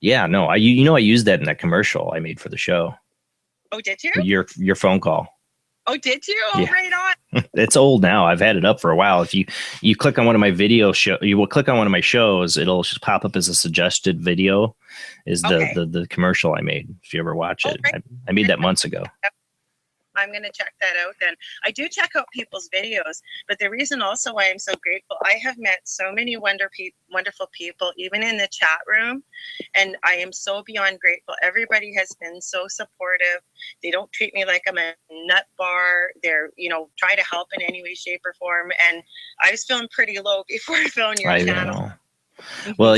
Speaker 1: used that in that commercial I made for the show.
Speaker 3: Oh, did you?
Speaker 1: Your phone call.
Speaker 3: Oh, did you? Oh, yeah. Right on.
Speaker 1: It's old now. I've had it up for a while. If you click on one of my you will click on one of my shows, it'll just pop up as a suggested video. Is the commercial I made? If you ever watch it, right. I made that months ago.
Speaker 3: I'm going to check that out then. I do check out people's videos, but the reason also why I'm so grateful, I have met so many wonderful people, even in the chat room, and I am so beyond grateful. Everybody has been so supportive. They don't treat me like I'm a nut bar. They're, try to help in any way, shape, or form. And I was feeling pretty low before I found your channel.
Speaker 1: Well,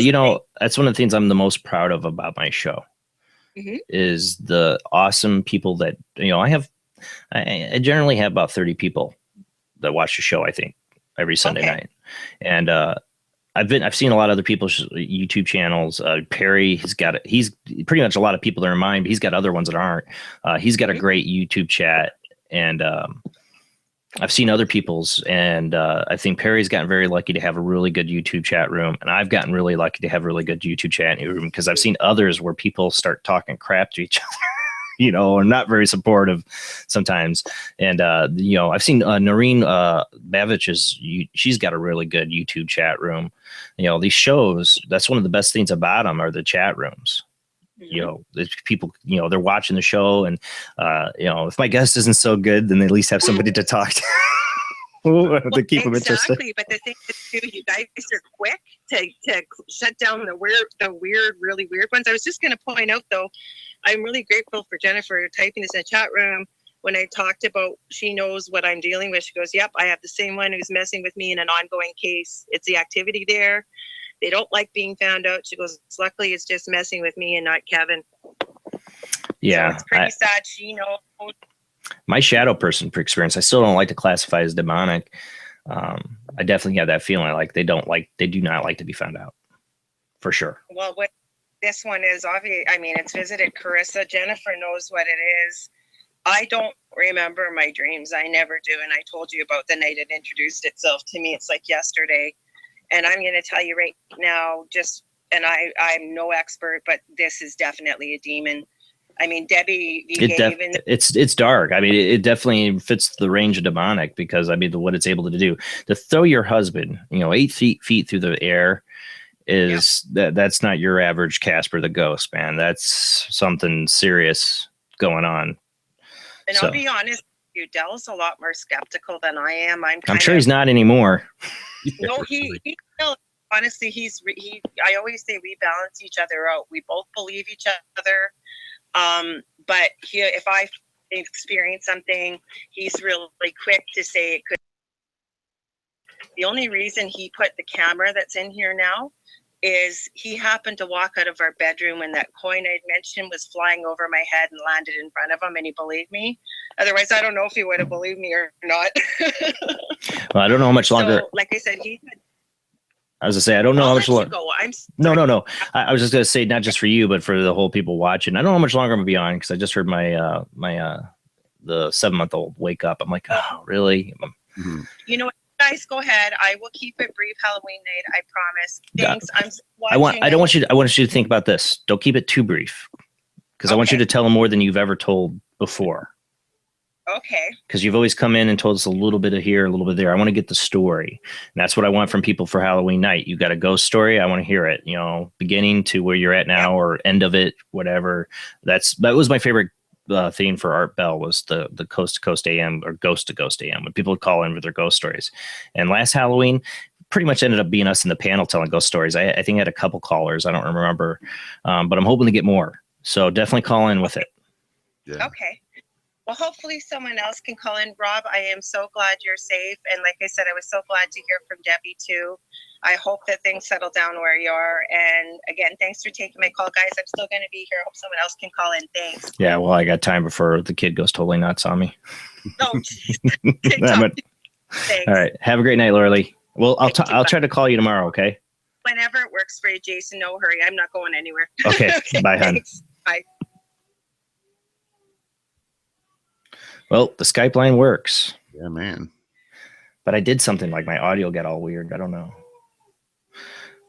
Speaker 1: that's one of the things I'm the most proud of about my show. Mm-hmm. Is the awesome people that, I generally have about 30 people that watch the show, I think, every Sunday night. And I've seen a lot of other people's YouTube channels. Perry, he's pretty much a lot of people that are mine, but he's got other ones that aren't. He's got a great YouTube chat, and I've seen other people's, and I think Perry's gotten very lucky to have a really good YouTube chat room, and I've gotten really lucky to have a really good YouTube chat room because I've seen others where people start talking crap to each other. Or not very supportive sometimes. And, I've seen Noreen Bavich's, she's got a really good YouTube chat room. These shows, that's one of the best things about them are the chat rooms. Mm-hmm. People, they're watching the show and, if my guest isn't so good, then they at least have somebody to talk to. To keep them interested.
Speaker 3: Exactly, but the thing is, too, you guys are quick to shut down the really weird ones. I was just going to point out, though, I'm really grateful for Jennifer typing this in the chat room. When I talked about she knows what I'm dealing with, she goes, yep, I have the same one who's messing with me in an ongoing case. It's the activity there. They don't like being found out. She goes, luckily, it's just messing with me and not Kevin.
Speaker 1: Yeah.
Speaker 3: So it's pretty sad. She knows.
Speaker 1: My shadow person experience, I still don't like to classify as demonic. I definitely have that feeling like they do not like to be found out, for sure.
Speaker 3: Well, what this one is obvious. I mean, it's visited Carissa. Jennifer knows what it is. I don't remember my dreams. I never do. And I told you about the night it introduced itself to me. It's like yesterday. And I'm going to tell you right now, I'm no expert, but this is definitely a demon. I mean, Debbie,
Speaker 1: it's dark. I mean, it definitely fits the range of demonic because what it's able to do to throw your husband, 8 feet through the air is that's not your average Casper the Ghost, man. That's something serious going on.
Speaker 3: And I'll be honest, Dell's a lot more skeptical than I am.
Speaker 1: I'm sure he's not anymore.
Speaker 3: No, he honestly, I always say we balance each other out. We both believe each other. But if I experience something, he's really quick to say it could The only reason he put the camera that's in here now is he happened to walk out of our bedroom when that coin I'd mentioned was flying over my head and landed in front of him, and he believed me. Otherwise, I don't know if he would have believed me or not.
Speaker 1: Well, I don't know how much longer.
Speaker 3: So, like I said,
Speaker 1: I was gonna say I don't know how much longer. No. I was just gonna say not just for you, but for the whole people watching. I don't know how much longer I'm gonna be on because I just heard my the 7-month-old wake up. I'm like, oh, really?
Speaker 2: Mhm.
Speaker 3: You know what, guys, go ahead. I will keep it brief Halloween night. I promise. Thanks.
Speaker 1: I want you to think about this. Don't keep it too brief because I want you to tell them more than you've ever told before.
Speaker 3: Okay.
Speaker 1: Because you've always come in and told us a little bit of here, a little bit there. I want to get the story. And that's what I want from people for Halloween night. You got a ghost story. I want to hear it, beginning to where you're at now or end of it, whatever. That was my favorite theme for Art Bell was the Coast to Coast AM or Ghost to Ghost AM when people would call in with their ghost stories. And last Halloween pretty much ended up being us in the panel telling ghost stories. I think I had a couple callers. I don't remember, but I'm hoping to get more. So definitely call in with it.
Speaker 2: Yeah.
Speaker 3: Okay. Well, hopefully someone else can call in. Rob, I am so glad you're safe. And like I said, I was so glad to hear from Debbie too. I hope that things settle down where you are. And again, thanks for taking my call, guys. I'm still going to be here. I hope someone else can call in. Thanks.
Speaker 1: Yeah, well, I got time before the kid goes totally nuts on me.
Speaker 3: Oh,
Speaker 1: thanks. All right. Have a great night, Lorelei. Well, I'll try to call you tomorrow, okay?
Speaker 3: Whenever it works for you, Jason. No hurry. I'm not going anywhere.
Speaker 1: Okay. Bye, hon.
Speaker 3: Bye.
Speaker 1: Well, the Skype line works.
Speaker 2: Yeah, man.
Speaker 1: But I did something like my audio got all weird. I don't know.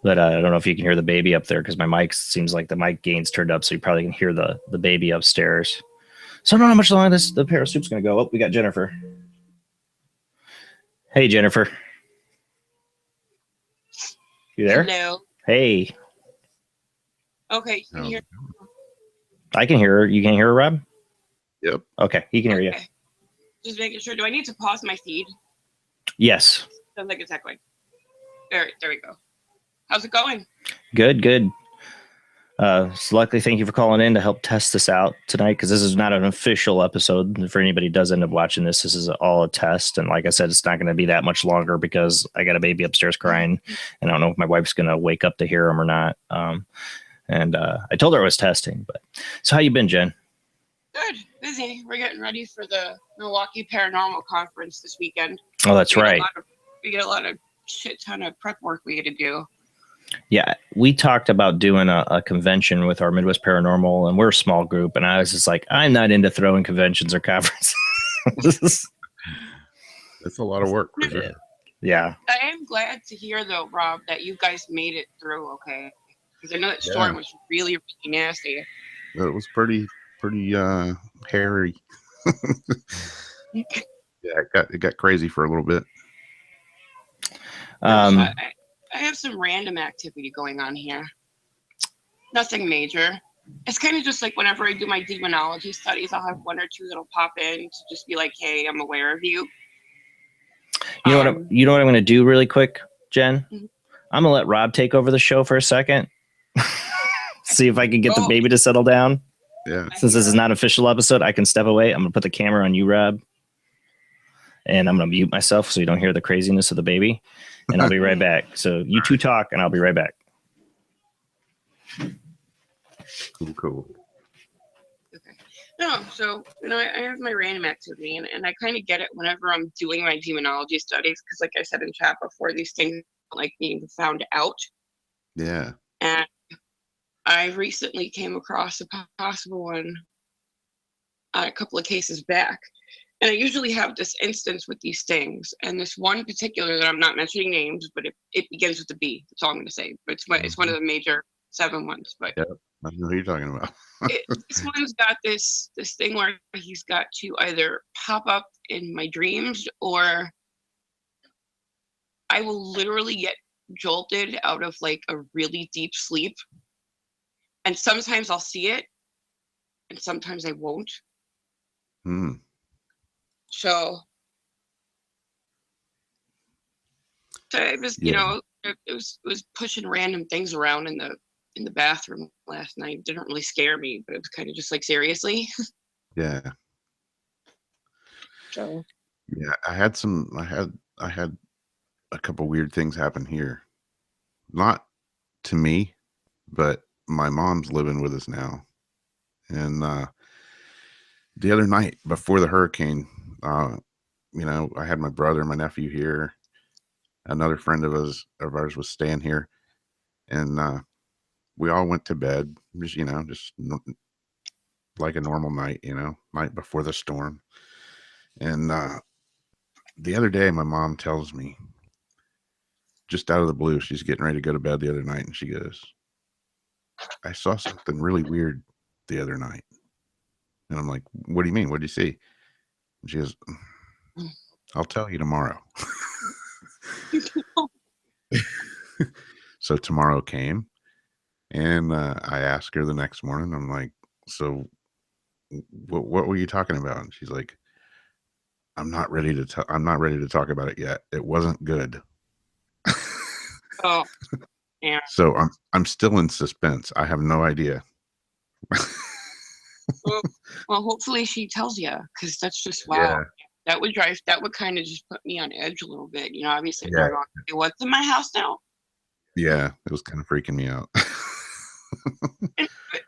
Speaker 1: But I don't know if you can hear the baby up there because my mic seems like the mic gain's turned up, so you probably can hear the baby upstairs. So I don't know how much longer the Paranormal Soup's going to go. Oh, we got Jennifer. Hey, Jennifer. You there?
Speaker 4: Hello.
Speaker 1: Hey.
Speaker 4: Okay, you can hear.
Speaker 1: I can hear her. You can hear her, Rob?
Speaker 2: Yep.
Speaker 1: Okay, he can hear you.
Speaker 4: Just making sure. Do I need to pause my feed?
Speaker 1: Yes.
Speaker 4: Sounds like it's echoing. There we go. How's it going?
Speaker 1: Good. So luckily, thank you for calling in to help test this out tonight because this is not an official episode. For anybody who does end up watching this is all a test. And like I said, it's not going to be that much longer because I got a baby upstairs crying, and I don't know if my wife's going to wake up to hear him or not. And I told her I was testing. But so how you been, Jen?
Speaker 4: Good. Busy. We're getting ready for the Milwaukee Paranormal Conference this weekend.
Speaker 1: Oh, that's right.
Speaker 4: We get a lot of shit ton of prep work we got to do.
Speaker 1: Yeah, we talked about doing a convention with our Midwest Paranormal, and we're a small group. And I was just like, I'm not into throwing conventions or conferences.
Speaker 2: It's a lot of work. For sure.
Speaker 1: Yeah.
Speaker 4: I am glad to hear, though, Rob, that you guys made it through okay. Because I know that storm was really, really nasty.
Speaker 2: It was pretty hairy. Yeah, it got crazy for a little bit.
Speaker 4: I have some random activity going on here. Nothing major. It's kind of just like whenever I do my demonology studies, I'll have one or two that'll pop in to just be like, "Hey, I'm aware of you."
Speaker 1: You know what I'm going to do really quick, Jen?
Speaker 4: Mm-hmm.
Speaker 1: I'm going to let Rob take over the show for a second. See if I can get the baby to settle down.
Speaker 2: Yeah.
Speaker 1: Since this is not an official episode, I can step away. I'm going to put the camera on you, Rob. And I'm going to mute myself so you don't hear the craziness of the baby. And I'll be right back. So you two talk, and I'll be right back.
Speaker 2: Cool.
Speaker 4: Okay. No, so I have my random activity, and I kind of get it whenever I'm doing my demonology studies, because like I said in chat before, these things like being found out.
Speaker 2: Yeah.
Speaker 4: And I recently came across a possible one a couple of cases back. And I usually have this instance with these things, and this one particular that I'm not mentioning names, but it begins with a B. That's all I'm going to say. But it's one of the major 7 ones. But
Speaker 2: yeah, I know who you're talking about.
Speaker 4: this one's got this thing where he's got to either pop up in my dreams, or I will literally get jolted out of like a really deep sleep. And sometimes I'll see it, and sometimes I won't. So I was, it was pushing random things around in the bathroom last night. It didn't really scare me, but it was kind of just like, seriously.
Speaker 2: Yeah.
Speaker 4: So
Speaker 2: yeah, I had a couple weird things happen here. Not to me, but my mom's living with us now. And the other night before the hurricane, you know, I had my brother, my nephew here. Another friend of ours was staying here, and we all went to bed, just, you know, just like a normal night, you know, night before the storm. And the other day, my mom tells me, just out of the blue, she's getting ready to go to bed the other night, and she goes, "I saw something really weird the other night." And I'm like, "What do you mean? What did you see?" And she goes, "I'll tell you tomorrow." So tomorrow came, and I asked her the next morning. I'm like, "So, what were you talking about?" And she's like, I'm not ready to talk about it yet. It wasn't good."
Speaker 4: Oh, yeah.
Speaker 2: So I'm still in suspense. I have no idea.
Speaker 4: Well, hopefully she tells you, because that's just wow.
Speaker 2: Yeah.
Speaker 4: That would kind of just put me on edge a little bit. You know, obviously,
Speaker 2: Yeah.
Speaker 4: what's in my house now?
Speaker 2: Yeah, it was kind of freaking me out.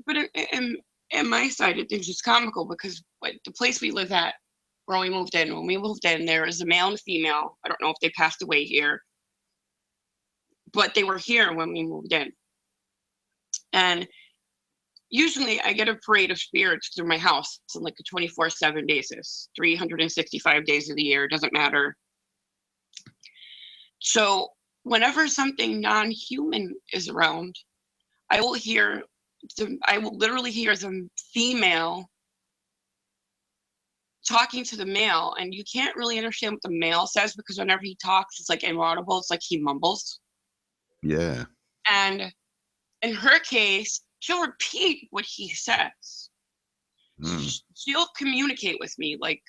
Speaker 4: But in my side of things, it's comical because the place we live at, when we moved in, there was a male and a female. I don't know if they passed away here, but they were here when we moved in. And usually I get a parade of spirits through my house on like a 24/7 basis, 365 days of the year, doesn't matter. So whenever something non-human is around, I will literally hear the female talking to the male, and you can't really understand what the male says because whenever he talks, it's like inaudible. It's like he mumbles.
Speaker 2: Yeah.
Speaker 4: And in her case, she'll repeat what he says. She'll communicate with me like,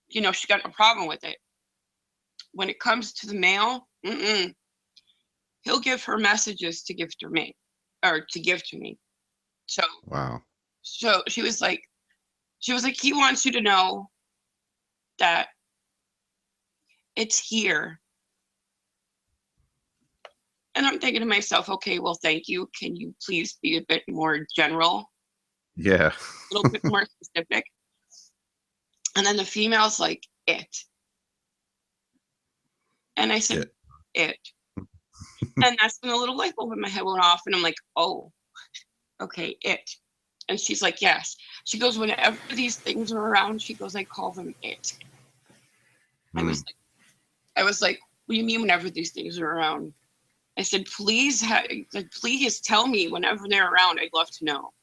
Speaker 4: you know, she got a problem with it. When it comes to the male, he'll give her messages to give to me. So
Speaker 2: Wow.
Speaker 4: So she was like, he wants you to know that it's here. And I'm thinking to myself, okay, well, thank you. Can you please be a bit more general?
Speaker 2: Yeah.
Speaker 4: A little bit more specific. And then the female's like, it. And I said, it. And that's when a little light bulb in my head went off. And I'm like, oh, okay, it. And she's like, yes. She goes, whenever these things are around, she goes, I call them it. I was like, what do you mean whenever these things are around? I said, please tell me whenever they're around. I'd love to know.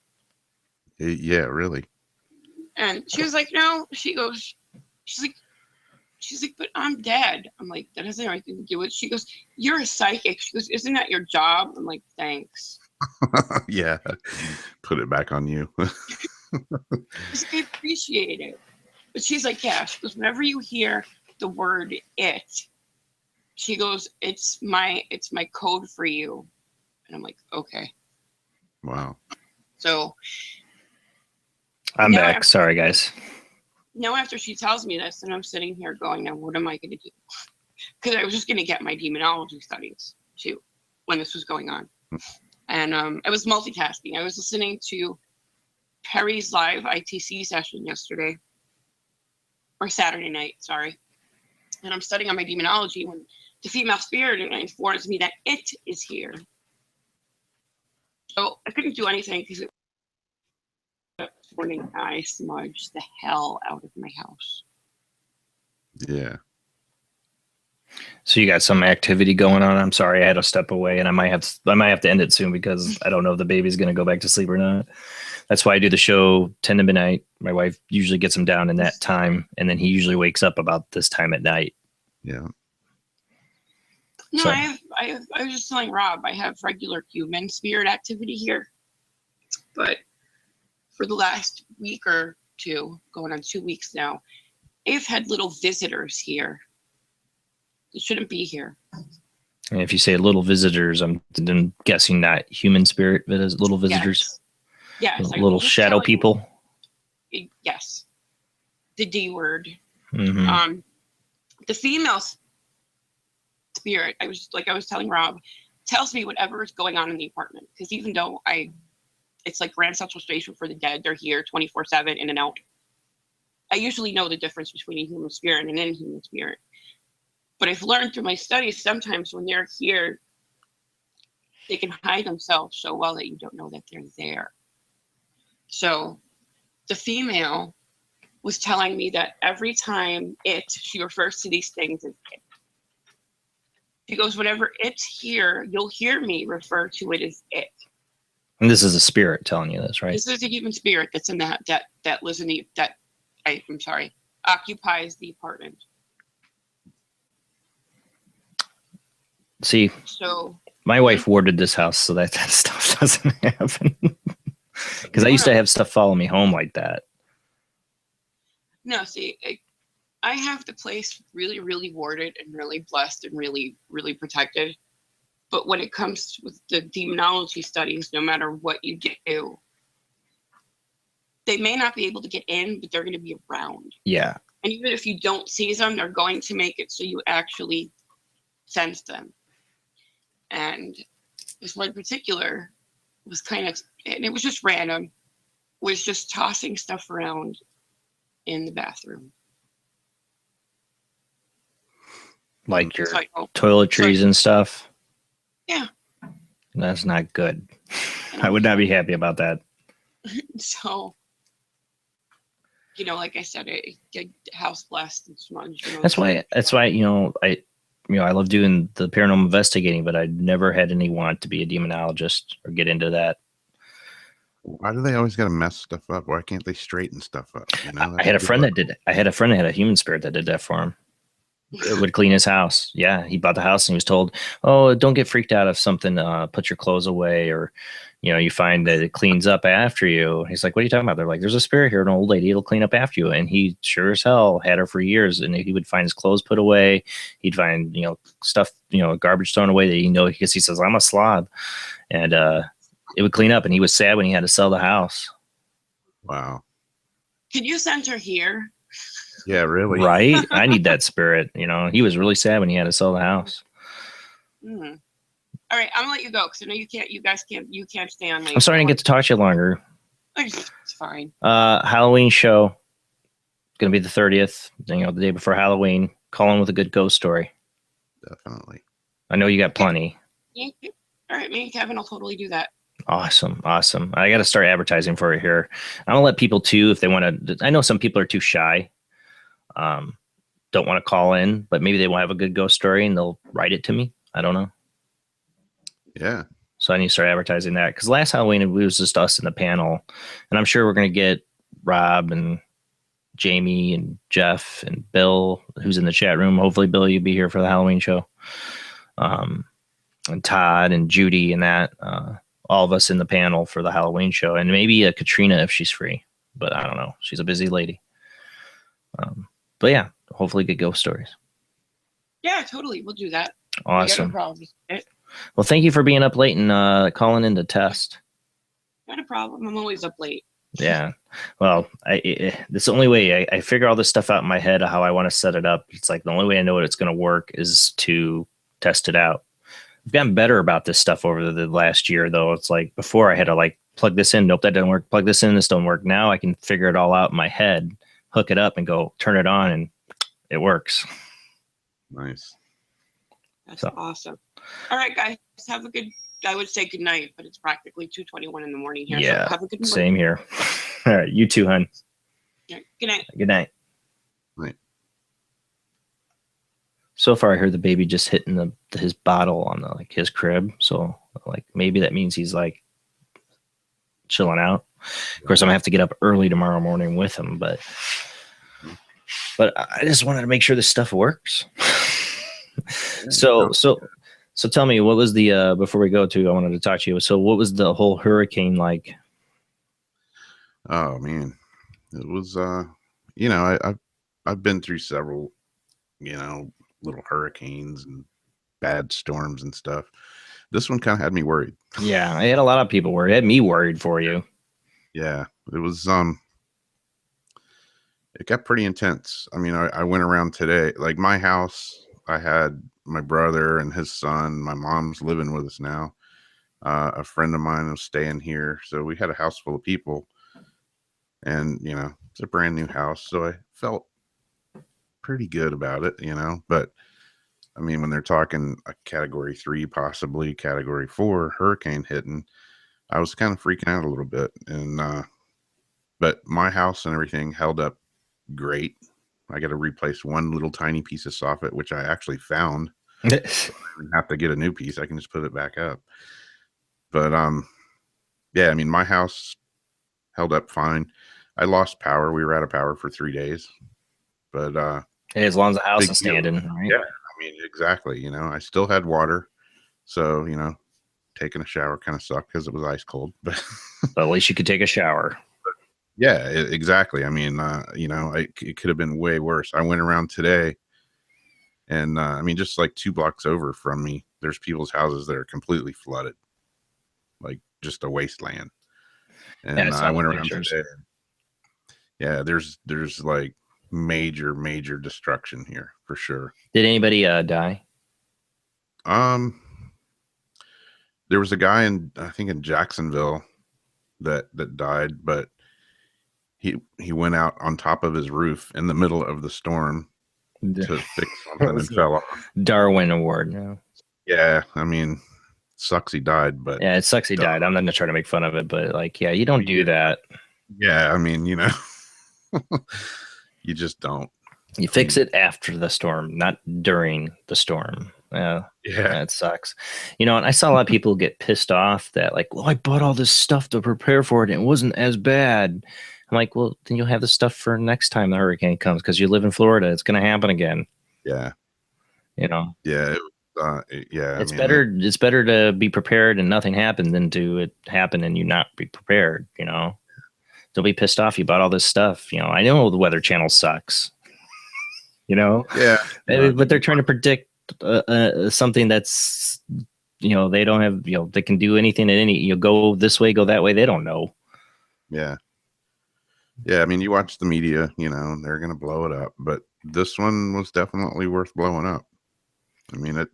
Speaker 2: Yeah, really.
Speaker 4: And she was like, no. She's like, but I'm dead. I'm like, that doesn't have anything to do with it. She goes, you're a psychic. She goes, isn't that your job? I'm like, thanks.
Speaker 2: Yeah. Put it back on you.
Speaker 4: I appreciate it. But she's like, yeah. She goes, whenever you hear the word it, she goes, it's my code for you. And I'm like, okay.
Speaker 2: Wow.
Speaker 4: So
Speaker 1: I'm back. Sorry, guys.
Speaker 4: Now after she tells me this, and I'm sitting here going, now what am I going to do? Because I was just going to get my demonology studies too when this was going on. And I was multitasking. I was listening to Perry's live ITC session yesterday, or Saturday night, sorry. And I'm studying on my demonology when the female spirit informs me that it is here. So I couldn't do anything because this morning I smudged the hell out of my house.
Speaker 2: Yeah.
Speaker 1: So you got some activity going on. I'm sorry, I had to step away, and I might have to end it soon because I don't know if the baby's going to go back to sleep or not. That's why I do the show 10 to midnight. My wife usually gets him down in that time, and then he usually wakes up about this time at night.
Speaker 2: Yeah.
Speaker 4: No,
Speaker 1: So.
Speaker 4: I was just telling Rob, I have regular human spirit activity here. But for the last week or two, going on 2 weeks now, I've had little visitors here. They shouldn't be here.
Speaker 1: And if you say little visitors, I'm guessing not human spirit, but as little visitors.
Speaker 4: Yes.
Speaker 1: Little shadow people.
Speaker 4: Yes. The D word.
Speaker 1: Mm-hmm.
Speaker 4: The females. spirit, I was telling Rob, tells me whatever is going on in the apartment. Because even though it's like Grand Central Station for the dead, they're here 24/7 in and out. I usually know the difference between a human spirit and an inhuman spirit. But I've learned through my studies, sometimes when they're here, they can hide themselves so well that you don't know that they're there. So the female was telling me that every time she refers to these things as it. She goes, whenever it's here, you'll hear me refer to it as it.
Speaker 1: And this is a spirit telling you this, right?
Speaker 4: This is a human spirit that's in that lives in occupies the apartment.
Speaker 1: See,
Speaker 4: so
Speaker 1: my wife warded this house so that stuff doesn't happen. Because I used to have stuff follow me home like that.
Speaker 4: No, see, I have the place really, really warded and really blessed and really, really protected. But when it comes with the demonology studies, no matter what you do, they may not be able to get in, but they're going to be around.
Speaker 1: Yeah.
Speaker 4: And even if you don't see them, they're going to make it so you actually sense them. And this one in particular was and it was just random, was just tossing stuff around in the bathroom.
Speaker 1: Like your toiletries and stuff?
Speaker 4: Yeah.
Speaker 1: That's not good. I would not be happy about that.
Speaker 4: So, like I said, house blessed and smudged.
Speaker 1: That's why, I love doing the paranormal investigating, but I never had any want to be a demonologist or get into that.
Speaker 2: Why do they always got to mess stuff up? Why can't they straighten stuff up?
Speaker 1: I had a friend that did. I had a friend that had a human spirit that did that for him. It would clean his house. Yeah, he bought the house and he was told, "Oh, don't get freaked out if something. Put your clothes away, or you find that it cleans up after you." He's like, "What are you talking about?" They're like, "There's a spirit here, an old lady. It'll clean up after you." And he sure as hell had her for years. And he would find his clothes put away. He'd find stuff, garbage thrown away that because he says, "I'm a slob," and it would clean up. And he was sad when he had to sell the house.
Speaker 2: Wow.
Speaker 4: Can you send her here?
Speaker 2: Yeah, really.
Speaker 1: Right. I need that spirit. He was really sad when he had to sell the house.
Speaker 4: Mm. All right, I'm gonna let you go because I know you can't stay on late.
Speaker 1: I'm sorry I didn't get to talk to you longer.
Speaker 4: It's fine.
Speaker 1: Halloween show. Gonna be the 30th. The day before Halloween. Call in with a good ghost story.
Speaker 2: Definitely.
Speaker 1: I know you got plenty.
Speaker 4: Yeah. All right, me and Kevin will totally do that.
Speaker 1: Awesome. I got to start advertising for it here. I'm gonna let people too if they want to. I know some people are too shy. Don't want to call in, but maybe they will have a good ghost story and they'll write it to me. I don't know.
Speaker 2: Yeah.
Speaker 1: So I need to start advertising that because last Halloween it was just us in the panel, and I'm sure we're going to get Rob and Jamie and Jeff and Bill, who's in the chat room. Hopefully, Bill, you'll be here for the Halloween show. And Todd and Judy and that, all of us in the panel for the Halloween show, and maybe Katrina if she's free, but I don't know. She's a busy lady. But yeah, hopefully get ghost stories.
Speaker 4: Yeah, totally. We'll do that.
Speaker 1: Awesome.
Speaker 4: No problem.
Speaker 1: Well, thank you for being up late and calling in to test.
Speaker 4: Not a problem. I'm always up late.
Speaker 1: Yeah. Well, this the only way I figure all this stuff out in my head of how I want to set it up. It's like the only way I know it's going to work is to test it out. I've gotten better about this stuff over the last year, though. It's like before I had to plug this in. Nope, that doesn't work. Plug this in. This don't work. Now I can figure it all out in my head, hook it up and go turn it on and it works.
Speaker 2: Nice.
Speaker 4: That's awesome. All right, guys, have a good, I would say good night, but it's practically 2:21 in the morning here.
Speaker 1: Yeah,
Speaker 4: so have a good morning.
Speaker 1: Same here. All right, you too, hun.
Speaker 4: Yeah, good night.
Speaker 1: Good night.
Speaker 2: Right.
Speaker 1: So far, I heard the baby just hitting his bottle on his crib. So maybe that means he's chilling out. Of course, I'm gonna have to get up early tomorrow morning with him, but I just wanted to make sure this stuff works. So tell me, what was the before we go to? I wanted to talk to you. So, what was the whole hurricane like?
Speaker 2: Oh man, it was. I've been through several, little hurricanes and bad storms and stuff. This one kind of had me worried.
Speaker 1: Yeah, I had a lot of people worried. It had me worried for you.
Speaker 2: Yeah, it was. It got pretty intense. I mean, I went around today. Like my house I had my brother and his son. My mom's living with us now. A friend of mine was staying here, so we had a house full of people. And it's a brand new house, so I felt pretty good about it, But I mean, when they're talking a category 3, possibly category 4 hurricane hitting, I was kind of freaking out a little bit. And but my house and everything held up great. I got to replace one little tiny piece of soffit, which I actually found. So I didn't have to get a new piece. I can just put it back up. But yeah, I mean, my house held up fine. I lost power. We were out of power for 3 days. But
Speaker 1: hey, as long as the house is standing, right?
Speaker 2: Yeah, I mean, exactly. I still had water, so taking a shower kind of sucked because it was ice cold. But
Speaker 1: at least you could take a shower.
Speaker 2: Yeah, exactly. I mean, it could have been way worse. I went around today, and I mean, just like 2 blocks over from me, there's people's houses that are completely flooded, like just a wasteland. And I went around today. Yeah, there's like major destruction here for sure.
Speaker 1: Did anybody die?
Speaker 2: There was a guy I think in Jacksonville that died, but he went out on top of his roof in the middle of the storm to fix something and fell off.
Speaker 1: Darwin Award. No.
Speaker 2: Yeah, I mean, sucks he died, but
Speaker 1: yeah, it sucks he died. I'm not trying to make fun of it, but like, yeah, you don't do that.
Speaker 2: Yeah, I mean, you just don't.
Speaker 1: You fix it after the storm, not during the storm. Yeah, it sucks. And I saw a lot of people get pissed off that like, well, I bought all this stuff to prepare for it, and it wasn't as bad. I'm like, well, then you'll have the stuff for next time the hurricane comes because you live in Florida. It's going to happen again.
Speaker 2: Yeah.
Speaker 1: Yeah.
Speaker 2: Yeah.
Speaker 1: It's better to be prepared and nothing happen than to it happen and you not be prepared. Don't be pissed off. You bought all this stuff. I know the Weather Channel sucks.
Speaker 2: Yeah.
Speaker 1: But they're trying to predict something that's they don't have they can do anything at any go this way, go that way. They don't know.
Speaker 2: Yeah. I mean, you watch the media, they're gonna blow it up, but this one was definitely worth blowing up. I mean, I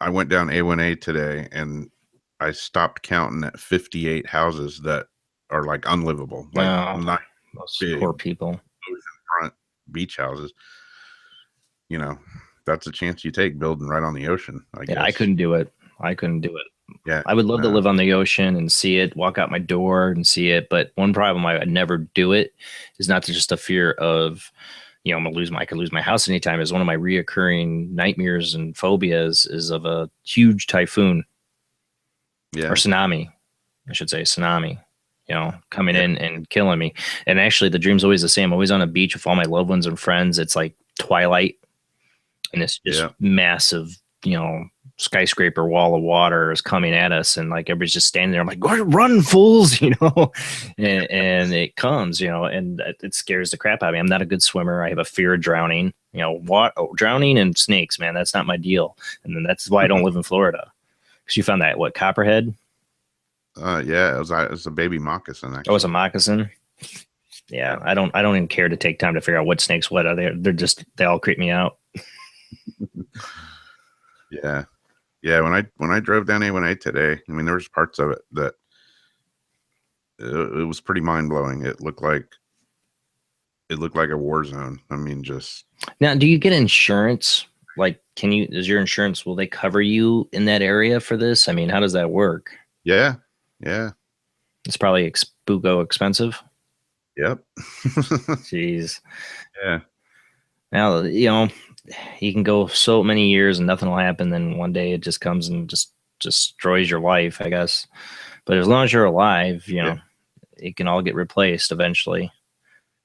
Speaker 2: went down A1A today and I stopped counting at 58 houses that are like unlivable, like not
Speaker 1: big, poor people,
Speaker 2: front beach houses. That's a chance you take building right on the ocean. I guess.
Speaker 1: I couldn't do it.
Speaker 2: Yeah,
Speaker 1: I would love to live on the ocean and see it, walk out my door and see it. But one problem I would never do it is not just a fear of, I'm gonna I could lose my house anytime. Is one of my reoccurring nightmares and phobias is of a huge typhoon, or tsunami, I should say tsunami. Coming in and killing me. And actually, the dream's always the same. Always on a beach with all my loved ones and friends. It's like twilight, and it's just massive, skyscraper wall of water is coming at us, and like everybody's just standing there. I'm like, run, fools, and it comes, and it scares the crap out of me. I'm not a good swimmer. I have a fear of drowning. Drowning and snakes, man, that's not my deal. And then that's why I don't live in Florida. Because you found that Copperhead?
Speaker 2: Yeah, it was a baby moccasin. Actually.
Speaker 1: Oh, it was a moccasin. Yeah, I don't even care to take time to figure out what snakes what are they. They all creep me out.
Speaker 2: Yeah, when I drove down A1A today, I mean, there was parts of it that it was pretty mind blowing. It looked like a war zone. I mean, just
Speaker 1: now, do you get insurance? Like, is your insurance, will they cover you in that area for this? I mean, how does that work?
Speaker 2: Yeah.
Speaker 1: It's probably spoogo expensive.
Speaker 2: Yep.
Speaker 1: Jeez.
Speaker 2: Yeah.
Speaker 1: Now, you can go so many years and nothing will happen. Then one day it just comes and just destroys your life, I guess. But as long as you're alive, it can all get replaced eventually.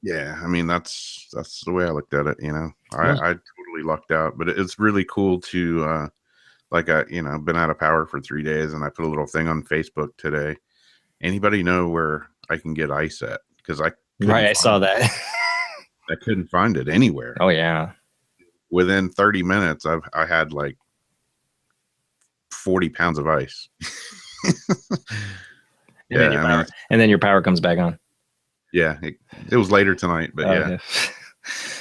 Speaker 2: Yeah. I mean, that's the way I looked at it. I totally lucked out, but it's really cool to, been out of power for 3 days, and I put a little thing on Facebook today. Anybody know where I can get ice at? Because
Speaker 1: I saw that.
Speaker 2: I couldn't find it anywhere.
Speaker 1: Oh yeah.
Speaker 2: Within 30 minutes, I had like 40 pounds of ice.
Speaker 1: And then your power comes back on.
Speaker 2: Yeah, it was later tonight, but yeah.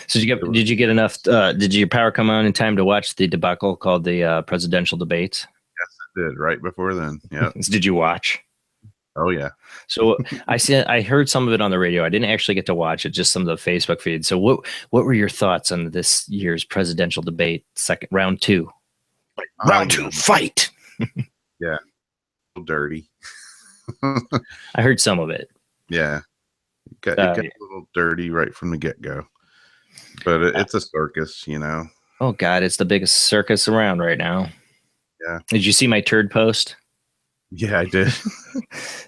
Speaker 1: So did you get enough? Did your power come on in time to watch the debacle called the presidential debates?
Speaker 2: Yes, it did. Right before then. Yeah.
Speaker 1: Did you watch?
Speaker 2: Oh yeah.
Speaker 1: So I heard some of it on the radio. I didn't actually get to watch it, just some of the Facebook feed. So what were your thoughts on this year's presidential debate, round two? Round two, fight.
Speaker 2: Yeah. Dirty.
Speaker 1: I heard some of it.
Speaker 2: Yeah. It got a little dirty right from the get-go. But it's a circus, you know.
Speaker 1: Oh God, it's the biggest circus around right now.
Speaker 2: Yeah.
Speaker 1: Did you see my turd post?
Speaker 2: Yeah, I did.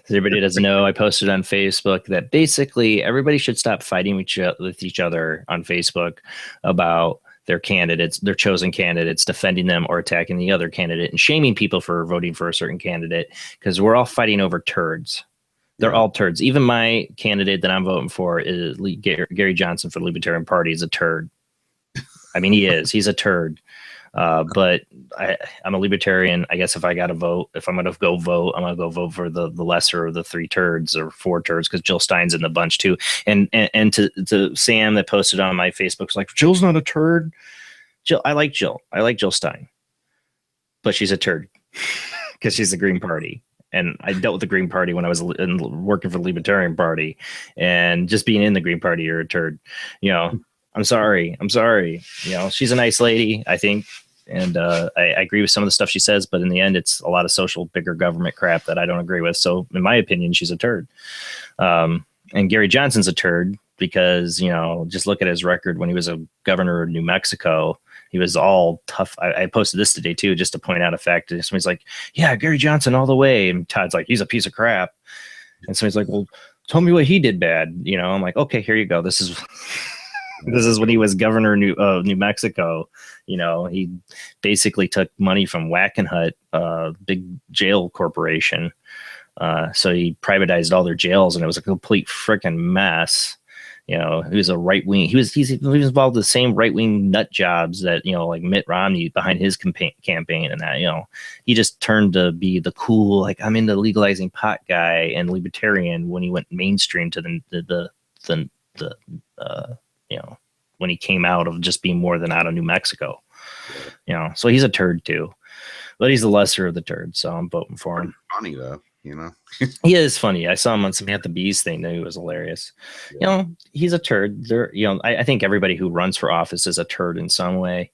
Speaker 1: Everybody doesn't know. I posted on Facebook that basically everybody should stop fighting with each other on Facebook about their candidates, their chosen candidates, defending them or attacking the other candidate and shaming people for voting for a certain candidate, because we're all fighting over turds. They're all turds. Even my candidate that I'm voting for is Gary Johnson for the Libertarian Party is a turd. I mean, he is. He's a turd. But I'm a libertarian. I guess if I got to vote, if I'm going to go vote, I'm going to go vote for the lesser of the 3 turds or 4 turds, because Jill Stein's in the bunch too. And to Sam that posted on my Facebook was like, Jill's not a turd. I like Jill Stein, but she's a turd because she's the Green Party. And I dealt with the Green Party when I was working for the Libertarian Party, and just being in the Green Party, you're a turd. You know, I'm sorry. You know, she's a nice lady, I think. And I agree with some of the stuff she says, but in the end, it's a lot of social, bigger government crap that I don't agree with. So in my opinion, she's a turd. And Gary Johnson's a turd because, you know, just look at his record when he was a governor of New Mexico. He was all tough. I posted this today too, just to point out a fact. Somebody's like, yeah, Gary Johnson all the way. And Todd's like, he's a piece of crap. And somebody's like, well, tell me what he did bad. You know, I'm like, okay, here you go. This is when he was governor of New Mexico. You know, he basically took money from Wackenhut, big jail corporation. So he privatized all their jails, and it was a complete freaking mess. You know, he was a right wing. He was involved with the same right wing nut jobs that, you know, like Mitt Romney behind his campaign and that. You know, he just turned to be the cool, like, I'm into legalizing pot guy and libertarian when he went mainstream to the you know, when he came out of just being more than out of New Mexico. You know, so he's a turd too, but he's the lesser of the turds. So I'm voting for him.
Speaker 2: Funny though. You know,
Speaker 1: he is funny. I saw him on some At the Bees thing that he was hilarious. Yeah. You know, he's a turd. You know, I think everybody who runs for office is a turd in some way.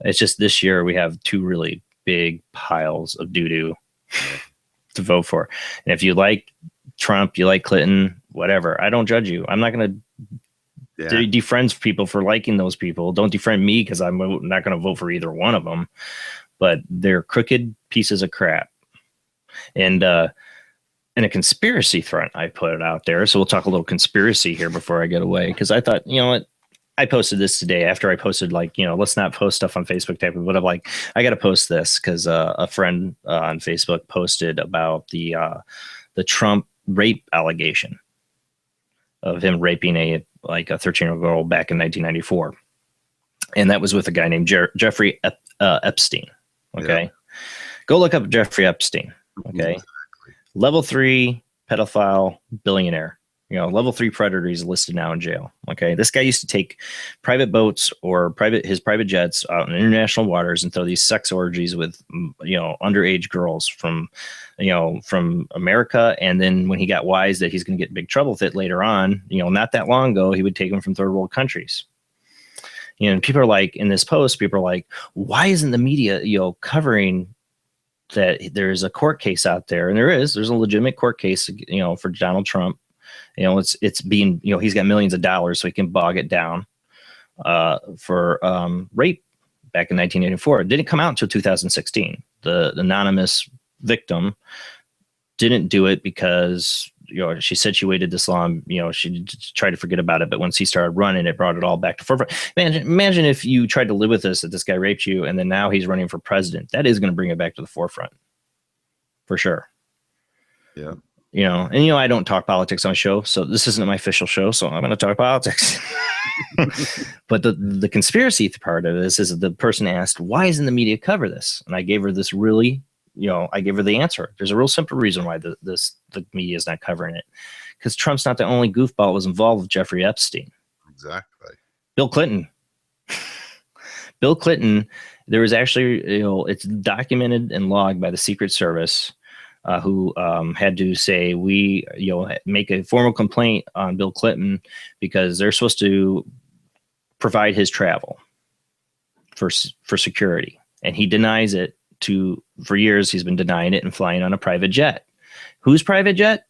Speaker 1: It's just this year we have 2 really big piles of doo-doo to vote for. And if you like Trump, you like Clinton, whatever, I don't judge you. I'm not going to defriend people for liking those people. Don't defriend me because I'm not going to vote for either one of them. But they're crooked pieces of crap. And in a conspiracy front, I put it out there. So we'll talk a little conspiracy here before I get away, because I thought, you know what, I posted this today after I posted, like, you know, let's not post stuff on Facebook type of, but I'm like, I got to post this because a friend on Facebook posted about the Trump rape allegation of him raping a 13-year-old girl back in 1994. And that was with a guy named Jeffrey Epstein. Okay. Yeah. Go look up Jeffrey Epstein. Okay. Exactly. Level 3 pedophile billionaire, you know, level 3 predator. He's listed now in jail. Okay. This guy used to take private boats or his private jets out in international waters and throw these sex orgies with, you know, underage girls from America. And then when he got wise that he's going to get in big trouble with it later on, you know, not that long ago, he would take them from third world countries. You know, people are like, in this post, people are like, why isn't the media, you know, covering that there's a court case out there? And there's a legitimate court case, you know, for Donald Trump. You know, it's being, you know, he's got millions of dollars, so he can bog it down for rape back in 1984. It didn't come out until 2016. The anonymous victim didn't do it because, you know, she said she waited this long. You know, she tried to forget about it, but once he started running, it brought it all back to forefront. Imagine if you tried to live with this, that this guy raped you, and then now he's running for president. That is going to bring it back to the forefront, for sure.
Speaker 2: Yeah.
Speaker 1: You know, and, you know, I don't talk politics on the show, so this isn't my official show, so I'm going to talk politics. But the conspiracy part of this is the person asked, why isn't the media cover this? And I gave her this really, you know, I gave her the answer. There's a real simple reason why the media is not covering it, because Trump's not the only goofball that was involved with Jeffrey Epstein.
Speaker 2: Exactly.
Speaker 1: Bill Clinton. Bill Clinton, there was actually, it's documented and logged by the Secret Service, who had to say, make a formal complaint on Bill Clinton because they're supposed to provide his travel for security. And he denies it for years. He's been denying it and flying on a private jet. Whose private jet?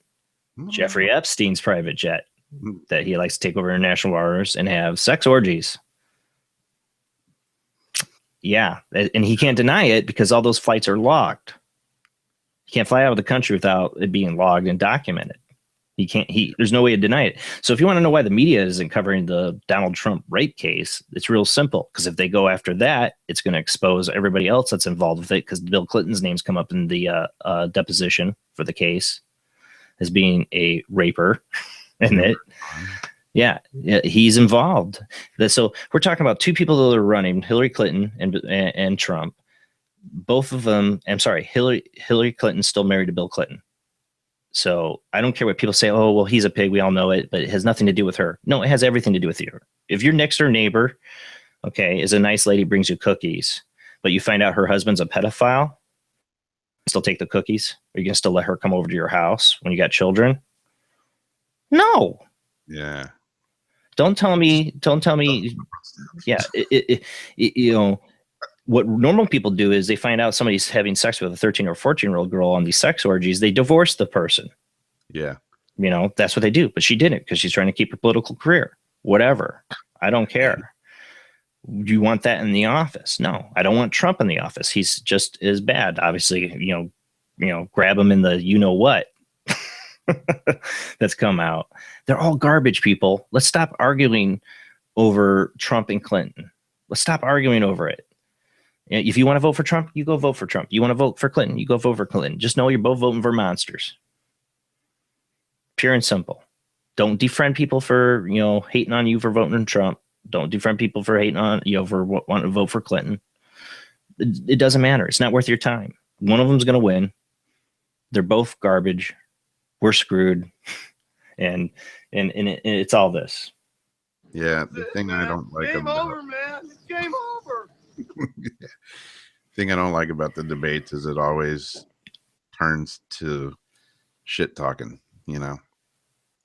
Speaker 1: Jeffrey Epstein's private jet that he likes to take over international waters and have sex orgies. Yeah, and he can't deny it because all those flights are logged. He can't fly out of the country without it being logged and documented. There's no way to deny it. So if you want to know why the media isn't covering the Donald Trump rape case, it's real simple. Because if they go after that, it's going to expose everybody else that's involved with it. Because Bill Clinton's name's come up in the deposition for the case as being a raper in it. Yeah, he's involved. So we're talking about two people that are running, Hillary Clinton and Trump. Both of them, I'm sorry, Hillary Clinton's still married to Bill Clinton. So I don't care what people say. Oh, well, he's a pig. We all know it, but it has nothing to do with her. No, it has everything to do with you. If your next door neighbor, okay, is a nice lady, brings you cookies, but you find out her husband's a pedophile, still take the cookies? Are you going to still let her come over to your house when you got children? No.
Speaker 2: Yeah.
Speaker 1: Don't tell me. Yeah. What normal people do is they find out somebody's having sex with a 13 or 14-year-old girl on these sex orgies. They divorce the person.
Speaker 2: Yeah.
Speaker 1: That's what they do. But she didn't because she's trying to keep her political career. Whatever. I don't care. Do you want that in the office? No, I don't want Trump in the office. He's just as bad. Obviously, grab him in the what that's come out. They're all garbage, people. Let's stop arguing over Trump and Clinton. Let's stop arguing over it. If you want to vote for Trump, you go vote for Trump. You want to vote for Clinton, you go vote for Clinton. Just know you're both voting for monsters. Pure and simple. Don't defriend people for, hating on you for voting for Trump. Don't defriend people for hating on, for wanting to vote for Clinton. It doesn't matter. It's not worth your time. One of them's going to win. They're both garbage. We're screwed. And it's all this.
Speaker 2: Yeah, the thing I don't like
Speaker 5: game
Speaker 2: about
Speaker 5: over, man. It's game over.
Speaker 2: thing I don't like about the debates is it always turns to shit talking.